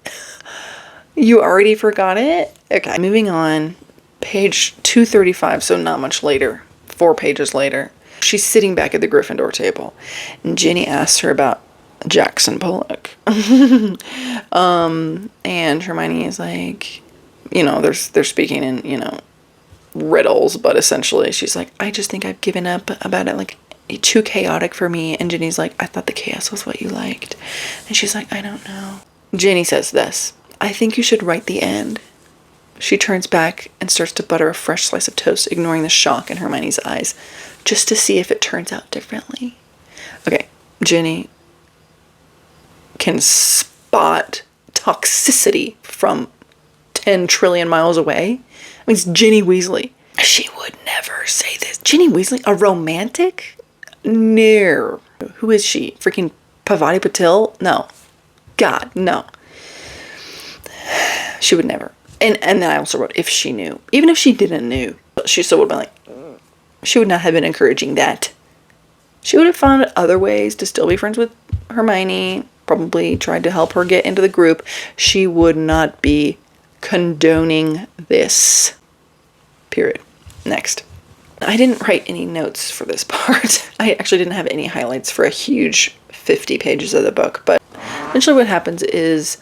You already forgot it? Okay, moving on. Page 235, so not much later. 4 pages later. She's sitting back at the Gryffindor table, and Ginny asks her about Jackson Pollock. And Hermione is like, you know, they're speaking in, you know, riddles, but essentially she's like, I just think I've given up about it, like, too chaotic for me. And Ginny's like, I thought the chaos was what you liked. And she's like, I don't know. Ginny says this, I think you should write the end. She turns back and starts to butter a fresh slice of toast, ignoring the shock in Hermione's eyes, just to see if it turns out differently. Okay, Ginny can spot toxicity from 10 trillion miles away. I mean, it's Ginny Weasley. She would never say this. Ginny Weasley? A romantic? No. Who is she? Freaking Pavati Patil? No. God, no. She would never. And then I also wrote, if she knew. Even if she didn't know, she still would have been like, she would not have been encouraging that. She would have found other ways to still be friends with Hermione, probably tried to help her get into the group. She would not be condoning this. Period. Next. I didn't write any notes for this part. I actually didn't have any highlights for a huge 50 pages of the book, but eventually what happens is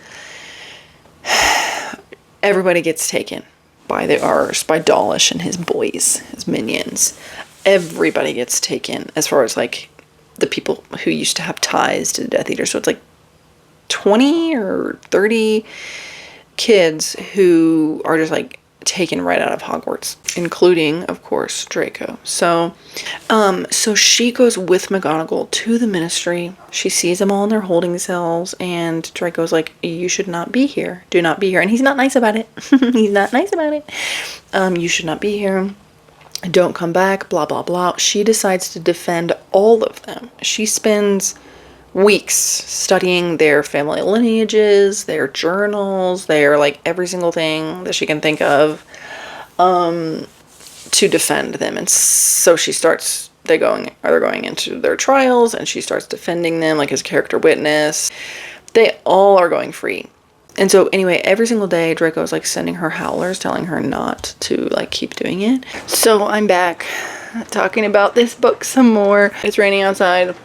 everybody gets taken by the R's, by Dawlish and his boys, his minions. Everybody gets taken as far as like the people who used to have ties to the Death Eater. So it's like 20 or 30 kids who are just like taken right out of Hogwarts, including, of course, Draco. So she goes with McGonagall to the Ministry. She sees them all in their holding cells, and Draco's like, you should not be here. Do not be here. And he's not nice about it. He's not nice about it. You should not be here. Don't come back, blah, blah, blah. She decides to defend all of them. She spends weeks studying their family lineages, their journals, their like every single thing that she can think of to defend them. And so she starts, they're going into their trials, and she starts defending them like as character witness. They all are going free. And so anyway, every single day Draco's like sending her howlers, telling her not to like keep doing it. So I'm back talking about this book some more. It's raining outside.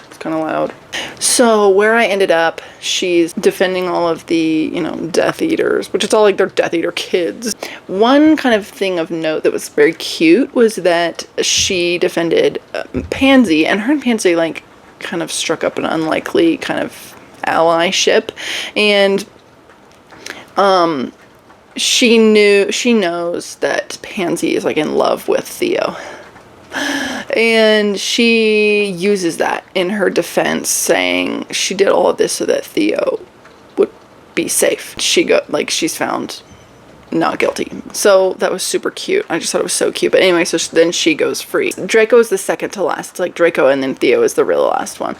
It's kind of loud. So where I ended up, she's defending all of the, you know, Death Eaters, which is all like their Death Eater kids. One kind of thing of note that was very cute was that she defended Pansy, and her and Pansy like kind of struck up an unlikely kind of allyship, and she knows that Pansy is like in love with Theo. And she uses that in her defense, saying she did all of this so that Theo would be safe. She's found not guilty. So that was super cute. I just thought it was so cute. But anyway, so then she goes free. Draco is the second to last. It's like Draco and then Theo is the real last one.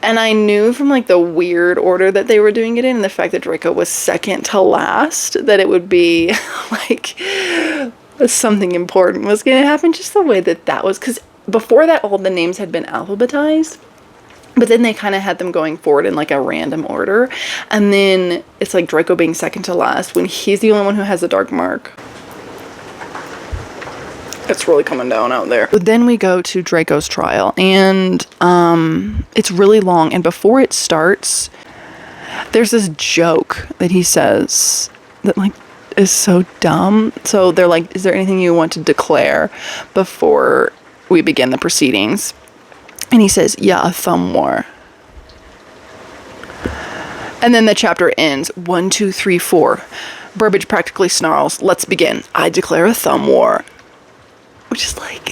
And I knew from like the weird order that they were doing it in, and the fact that Draco was second to last, that it would be like something important was going to happen, just the way that was, because before that all the names had been alphabetized, but then they kind of had them going forward in like a random order, and then it's like Draco being second to last when he's the only one who has a dark mark. It's really coming down out there. But then we go to Draco's trial, and it's really long. And before it starts, there's this joke that he says that like is so dumb. So they're like, is there anything you want to declare before we begin the proceedings? And he says, yeah, a thumb war. And then the chapter ends, 1, 2, 3, 4. Burbage practically snarls, let's begin. I declare a thumb war. Which is like...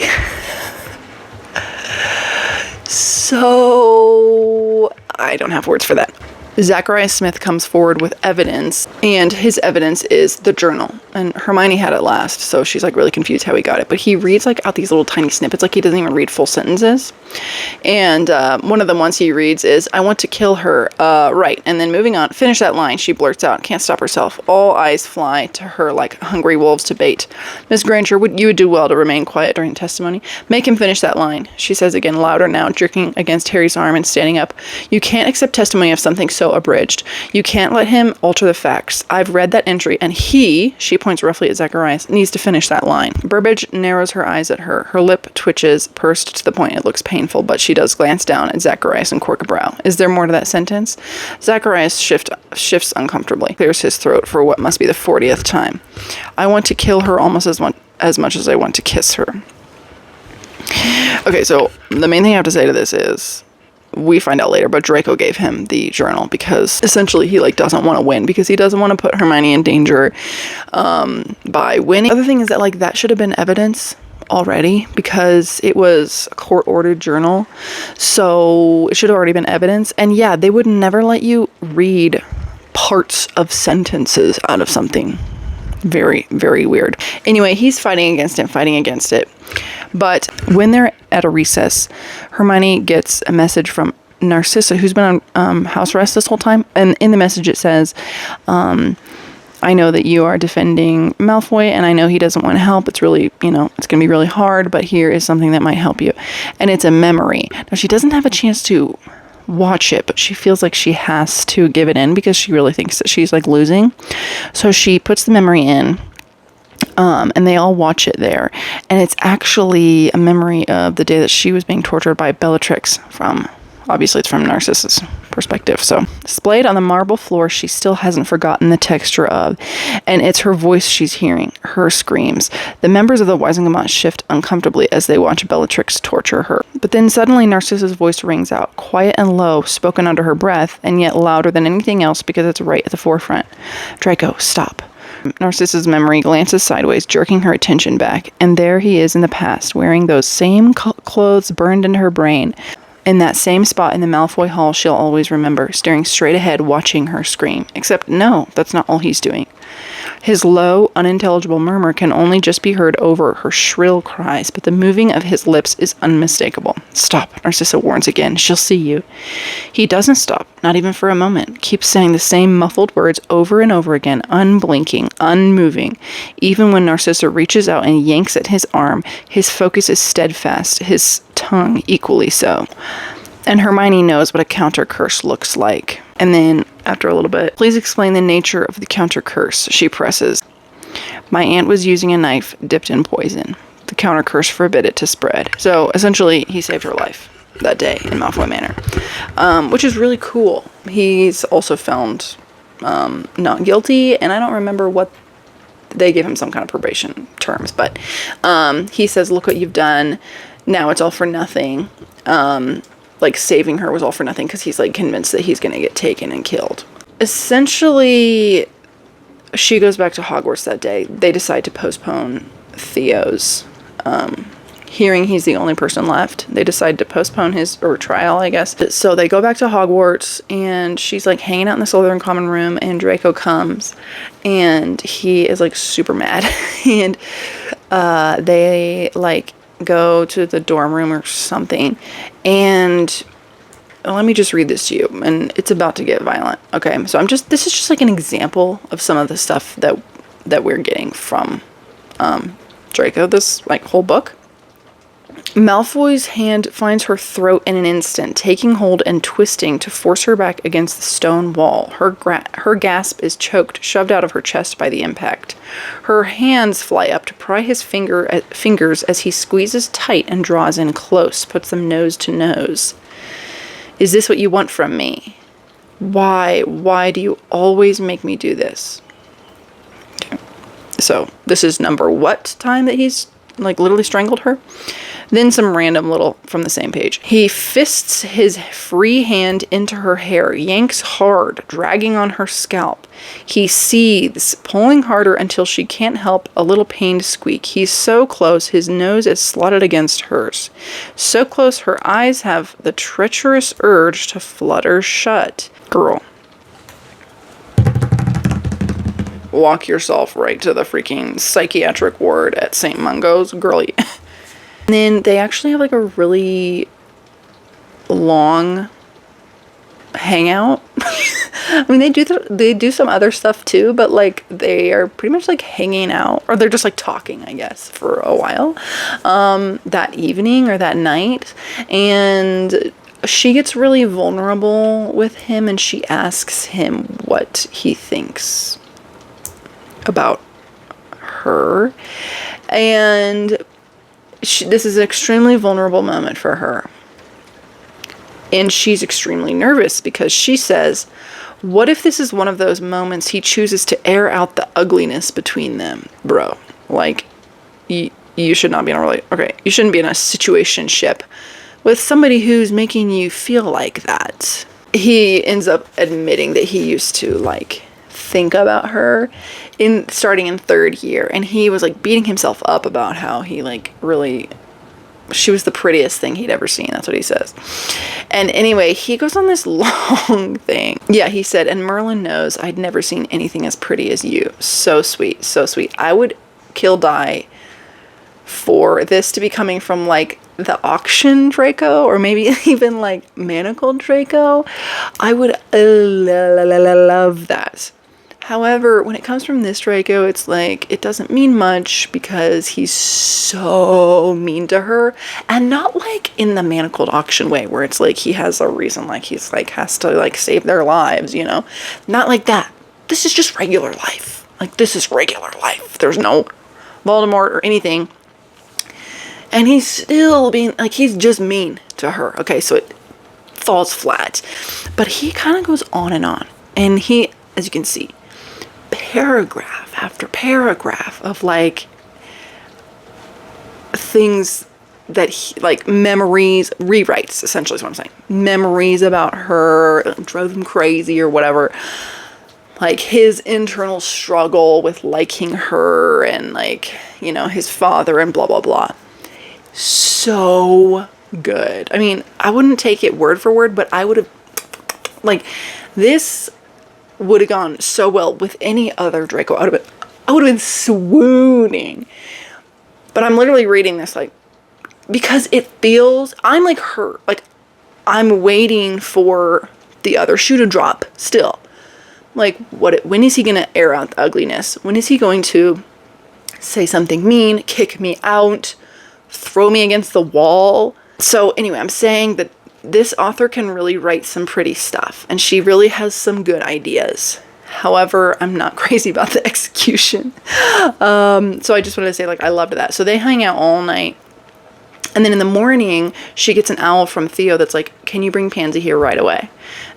so... I don't have words for that. Zacharias Smith comes forward with evidence, and his evidence is the journal. And Hermione had it last, so she's like really confused how he got it. But he reads like out these little tiny snippets, like he doesn't even read full sentences. And one of the ones he reads is, I want to kill her, right. And then moving on, finish that line, she blurts out, can't stop herself. All eyes fly to her like hungry wolves to bait. Miss Granger, you would do well to remain quiet during testimony. Make him finish that line, she says again, louder now, jerking against Harry's arm and standing up. You can't accept testimony of something so abridged. You can't let him alter the facts. I've read that entry, and she points roughly at Zacharias, needs to finish that line. Burbage narrows her eyes at her. Her lip twitches, pursed to the point it looks painful, but she does glance down at Zacharias and quirk a brow. Is there more to that sentence? Zacharias shifts uncomfortably, clears his throat for what must be the 40th time. I want to kill her almost as much as I want to kiss her. Okay, so the main thing I have to say to this is, we find out later, but Draco gave him the journal because essentially he like doesn't want to win, because he doesn't want to put Hermione in danger by winning. The other thing is that like that should have been evidence already, because it was a court-ordered journal, so it should have already been evidence. And yeah, they would never let you read parts of sentences out of something. Very, very weird. Anyway, he's fighting against it. But when they're at a recess, Hermione gets a message from Narcissa, who's been on house arrest this whole time. And in the message it says, I know that you are defending Malfoy, and I know he doesn't want to help. It's really, it's going to be really hard, but here is something that might help you. And it's a memory. Now, she doesn't have a chance to watch it, but she feels like she has to give it in because she really thinks that she's like losing. So she puts the memory in, and they all watch it there. And it's actually a memory of the day that she was being tortured by Bellatrix obviously it's from Narcissa's perspective. So displayed on the marble floor, she still hasn't forgotten the texture of, and it's her voice she's hearing, her screams. The members of the Wisengamot shift uncomfortably as they watch Bellatrix torture her. But then suddenly Narcissa's voice rings out, quiet and low, spoken under her breath, and yet louder than anything else because it's right at the forefront. Draco, stop. Narcissa's memory glances sideways, jerking her attention back, and there he is in the past, wearing those same clothes burned into her brain. In that same spot in the Malfoy Hall she'll always remember, staring straight ahead, watching her scream. Except, no, that's not all he's doing. His low, unintelligible murmur can only just be heard over her shrill cries, but the moving of his lips is unmistakable. Stop, Narcissa warns again. She'll see you. He doesn't stop, not even for a moment. Keeps saying the same muffled words over and over again, unblinking, unmoving. Even when Narcissa reaches out and yanks at his arm, his focus is steadfast, his tongue equally so. And Hermione knows what a counter curse looks like. And then, after a little bit, please explain the nature of the counter curse, she presses. My aunt was using a knife dipped in poison. The counter curse forbid it to spread. So, essentially, he saved her life that day in Malfoy Manor. Which is really cool. He's also found not guilty, and I don't remember what they gave him some kind of probation terms, but he says, look what you've done. Now it's all for nothing. Like saving her was all for nothing because he's like convinced that he's going to get taken and killed. Essentially, she goes back to Hogwarts that day. They decide to postpone Theo's hearing. He's the only person left. They decide to postpone his trial, I guess. So they go back to Hogwarts, and she's like hanging out in the Slytherin common room, and Draco comes, and he is like super mad, and they like go to the dorm room or something, and let me just read this to you, and it's about to get violent. Okay, so this is just like an example of some of the stuff that we're getting from Draco, this like whole book. Malfoy's hand finds her throat in an instant, taking hold and twisting to force her back against the stone wall. Her gasp is choked, shoved out of her chest by the impact. Her hands fly up to pry his fingers as he squeezes tight and draws in close, puts them nose to nose. Is this what you want from me? Why? Why do you always make me do this? Okay. So, this is number what time that he's, like, literally strangled her? Then some random little from the same page. He fists his free hand into her hair, yanks hard, dragging on her scalp. He seethes, pulling harder until she can't help a little pained squeak. He's so close, his nose is slotted against hers. So close, her eyes have the treacherous urge to flutter shut. Girl. Walk yourself right to the freaking psychiatric ward at St. Mungo's, girly. And then they actually have like a really long hangout. I mean, they do some other stuff too, but like they are pretty much like hanging out, or they're just like talking, I guess, for a while that evening or that night. And she gets really vulnerable with him, and she asks him what he thinks about her. And this is an extremely vulnerable moment for her. And she's extremely nervous because she says, what if this is one of those moments he chooses to air out the ugliness between them? Bro, like, you should not be in a you shouldn't be in a situationship with somebody who's making you feel like that. He ends up admitting that he used to, like, think about her starting in third year, and he was like beating himself up about how he like really, she was the prettiest thing he'd ever seen. That's what he says. And anyway, he goes on this long thing. Yeah, he said, and Merlin knows I'd never seen anything as pretty as you. So sweet, so sweet. I would die for this to be coming from like the auction Draco, or maybe even like manacled Draco. I would love that. However, when it comes from this Draco, it's like, it doesn't mean much because he's so mean to her. And not like in the manacled auction way where it's like he has a reason, like he's like has to like save their lives, you know? Not like that. This is just regular life. Like, this is regular life. There's no Voldemort or anything. And he's still being, like, he's just mean to her. Okay, so it falls flat. But he kind of goes on. And he, as you can see, paragraph after paragraph of like things that he, like memories, rewrites, essentially is what I'm saying. Memories about her, drove him crazy or whatever. Like his internal struggle with liking her and like, you know, his father and blah, blah, blah. So good. I mean, I wouldn't take it word for word, but I would have, like, this would have gone so well with any other Draco. I would have been swooning. But I'm literally reading this like, because it feels, I'm like her. Like, I'm waiting for the other shoe to drop still. Like, when is he going to air out the ugliness? When is he going to say something mean, kick me out, throw me against the wall? So anyway, I'm saying that this author can really write some pretty stuff, and she really has some good ideas. However, I'm not crazy about the execution. So I just wanted to say, like, I loved that. So they hang out all night. And then in the morning, she gets an owl from Theo that's like, can you bring Pansy here right away?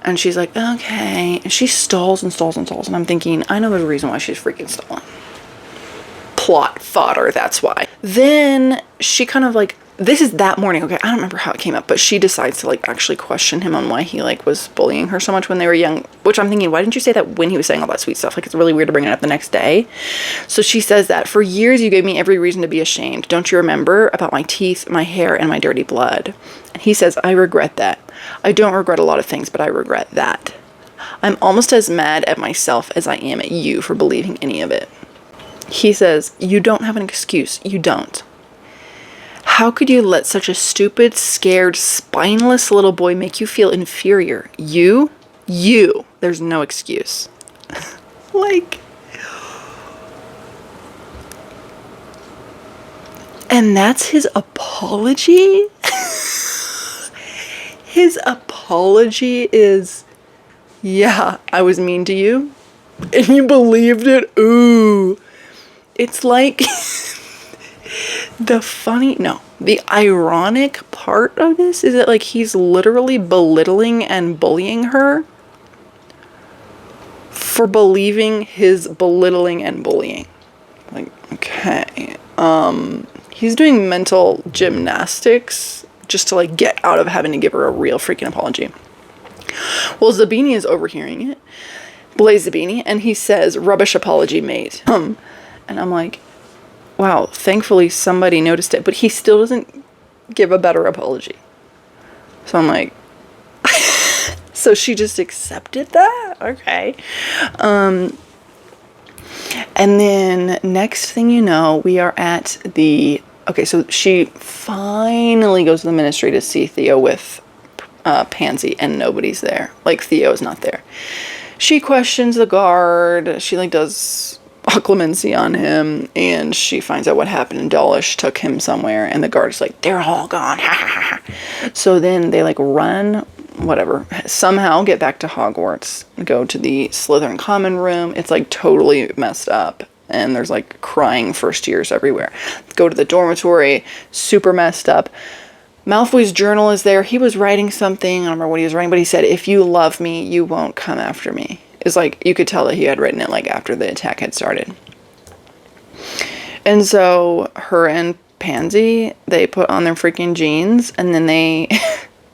And she's like, okay. And she stalls and stalls and stalls. And I'm thinking, I know there's a reason why she's freaking stalling. Plot fodder, that's why. Then she kind of like, this is that morning, okay, I don't remember how it came up, but she decides to like actually question him on why he like was bullying her so much when they were young, which I'm thinking, why didn't you say that when he was saying all that sweet stuff? Like, it's really weird to bring it up the next day. So she says that, for years you gave me every reason to be ashamed. Don't you remember about my teeth, my hair, and my dirty blood? And he says, I regret that. I don't regret a lot of things, but I regret that. I'm almost as mad at myself as I am at you for believing any of it. He says, you don't have an excuse. You don't. How could you let such a stupid, scared, spineless little boy make you feel inferior? You, there's no excuse. Like, And that's his apology? His apology is, yeah, I was mean to you. And you believed it? Ooh. It's like the ironic part of this is that like he's literally belittling and bullying her for believing his belittling and bullying. Like, okay. He's doing mental gymnastics just to like get out of having to give her a real freaking apology. Well, Zabini is overhearing it. Blaze Zabini, and he says, "Rubbish apology made." And I'm like, wow, thankfully somebody noticed it, but he still doesn't give a better apology. So I'm like, so she just accepted that? Okay. And then next thing you know, we are at okay, so she finally goes to the ministry to see Theo with Pansy, and nobody's there. Like, Theo's not there. She questions the guard. She like does a clemency on him, and she finds out what happened, and Dawlish took him somewhere, and the guard's like, they're all gone. So then they like run, whatever, somehow get back to Hogwarts, go to the Slytherin common room. It's like totally messed up, and there's like crying first years everywhere. Go to the dormitory, super messed up. Malfoy's journal is there. He was writing something. I don't remember what he was writing, but he said, "If you love me, you won't come after me." It's like, you could tell that he had written it like after the attack had started. And so her and Pansy, they put on their freaking jeans, and then they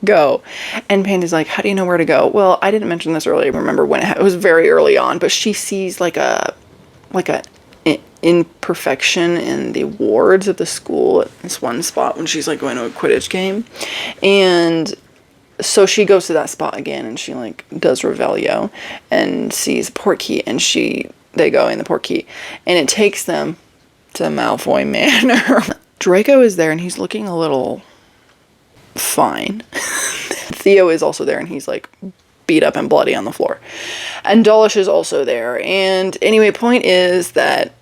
go. And Pansy's like, "How do you know where to go?" Well, I didn't mention this earlier. Remember when it was very early on, but she sees like a imperfection in the wards of the school at this one spot when she's like going to a Quidditch game. And so she goes to that spot again, and she like does Revelio and sees Portkey, and they go in the Portkey, and it takes them to Malfoy Manor. Draco is there, and he's looking a little fine. Theo is also there, and he's like beat up and bloody on the floor. And Dawlish is also there. And anyway, point is that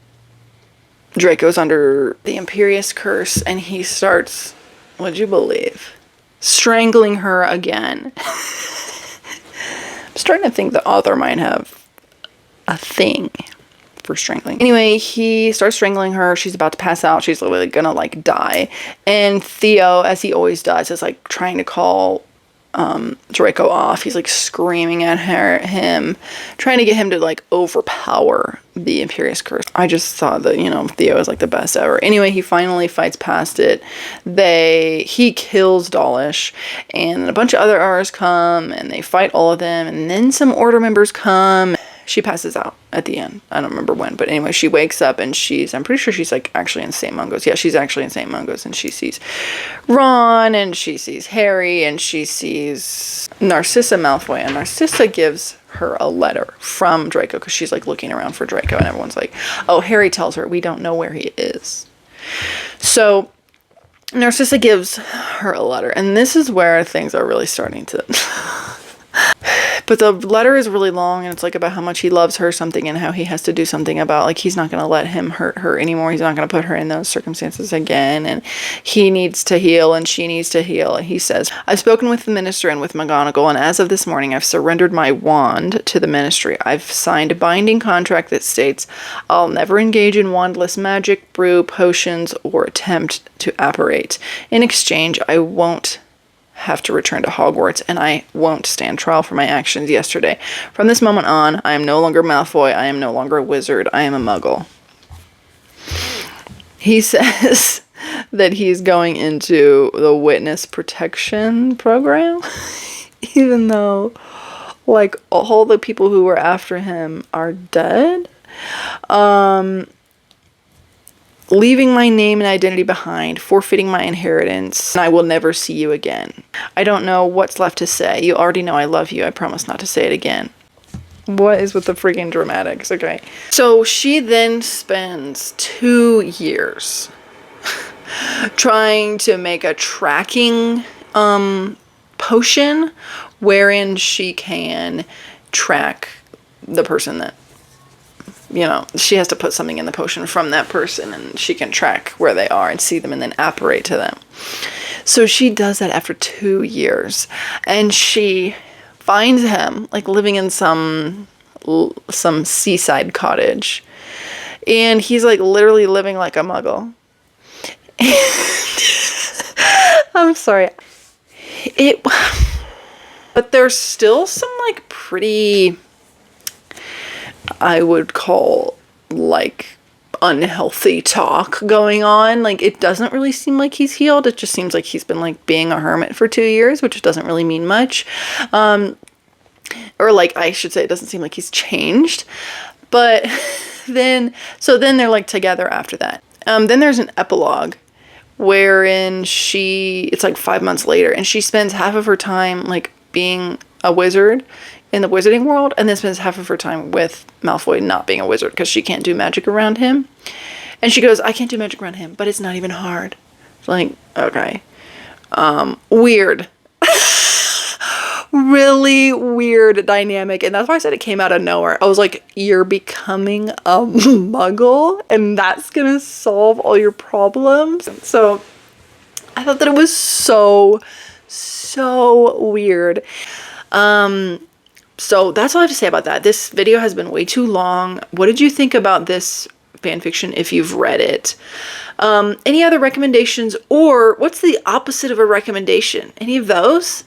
Draco's under the Imperious Curse, and he starts, what'd you believe? Strangling her again. I'm starting to think the author might have a thing for strangling. Anyway, he starts strangling her. She's about to pass out. She's literally gonna like die. And Theo, as he always does, is like trying to call Draco off. He's like screaming at him, trying to get him to like overpower the Imperious Curse. I just thought that, Theo is like the best ever. Anyway, he finally fights past it. He kills Dawlish, and a bunch of other R's come, and they fight all of them, and then some Order members come. She passes out at the end. I don't remember when, but anyway, she wakes up, and I'm pretty sure she's like actually in St. Mungo's. Yeah, she's actually in St. Mungo's, and she sees Ron, and she sees Harry, and she sees Narcissa Malfoy, and Narcissa gives her a letter from Draco, because she's like looking around for Draco, and everyone's like, oh, Harry tells her we don't know where he is. So Narcissa gives her a letter, and this is where things are really starting to but the letter is really long, and it's like about how much he loves her something, and how he has to do something about like he's not going to let him hurt her anymore. He's not going to put her in those circumstances again, and he needs to heal, and she needs to heal. And he says, "I've spoken with the minister and with McGonagall, and as of this morning I've surrendered my wand to the ministry. I've signed a binding contract that states I'll never engage in wandless magic, brew potions, or attempt to apparate. In exchange, I won't have to return to Hogwarts, and I won't stand trial for my actions yesterday. From this moment on, I am no longer Malfoy. I am no longer a wizard. I am a Muggle." He says that he's going into the witness protection program, even though like all the people who were after him are dead. Leaving my name and identity behind, forfeiting my inheritance, and I will never see you again. I don't know what's left to say. You already know I love you. I promise not to say it again. What is with the freaking dramatics? Okay. So she then spends 2 years trying to make a tracking potion wherein she can track the person that you know, she has to put something in the potion from that person, and she can track where they are and see them and then apparate to them. So she does that after 2 years, and she finds him like living in some seaside cottage, and he's like literally living like a muggle. I'm sorry. But there's still some like pretty, I would call like unhealthy talk going on. Like, it doesn't really seem like he's healed. It just seems like he's been like being a hermit for 2 years, which doesn't really mean much. Or like, I should say, it doesn't seem like he's changed. But then they're like together after that. Then there's an epilogue wherein it's like 5 months later, and she spends half of her time like being a wizard in the wizarding world, and then spends half of her time with Malfoy not being a wizard because she can't do magic around him. And she goes, I can't do magic around him, but it's not even hard. It's like, okay. Weird. Really weird dynamic. And that's why I said it came out of nowhere. I was like, you're becoming a muggle and that's gonna solve all your problems. So I thought that it was so weird. So that's all I have to say about that. This video has been way too long. What did you think about this fanfiction if you've read it? Any other recommendations, or what's the opposite of a recommendation? Any of those?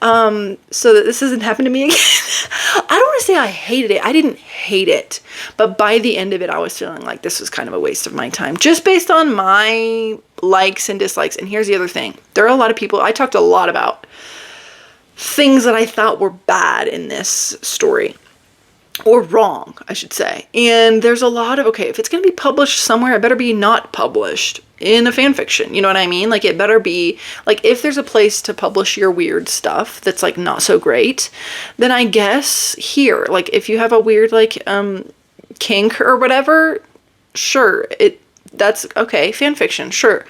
So that this doesn't happen to me again. I don't want to say I hated it. I didn't hate it. But by the end of it, I was feeling like this was kind of a waste of my time, just based on my likes and dislikes. And here's the other thing. There are a lot of people, I talked a lot about things that I thought were bad in this story. Or wrong, I should say. And there's a lot of, okay, if it's going to be published somewhere, it better be not published in a fan fiction. You know what I mean? Like, it better be, like, if there's a place to publish your weird stuff that's, like, not so great, then I guess here. Like, if you have a weird, like, kink or whatever, sure, that's, okay, fan fiction, sure.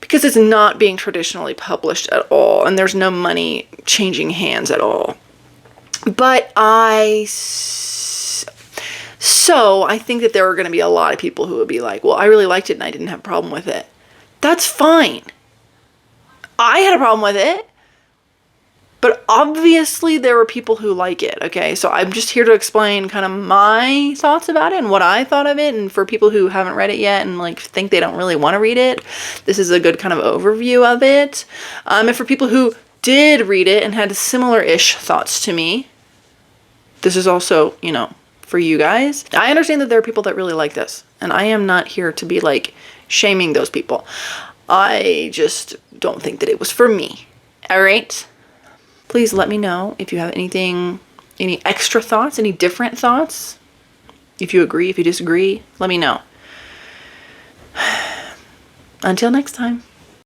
Because it's not being traditionally published at all, and there's no money changing hands at all. But I think that there are going to be a lot of people who would be like, well, I really liked it and I didn't have a problem with it. That's fine. I had a problem with it. But obviously there were people who like it, okay? So I'm just here to explain kind of my thoughts about it and what I thought of it. And for people who haven't read it yet and like think they don't really want to read it, this is a good kind of overview of it. And for people who did read it and had similar-ish thoughts to me, this is also, you know, for you guys. I understand that there are people that really like this, and I am not here to be like shaming those people. I just don't think that it was for me. All right? Please let me know if you have anything, any extra thoughts, any different thoughts. If you agree, if you disagree, let me know. Until next time.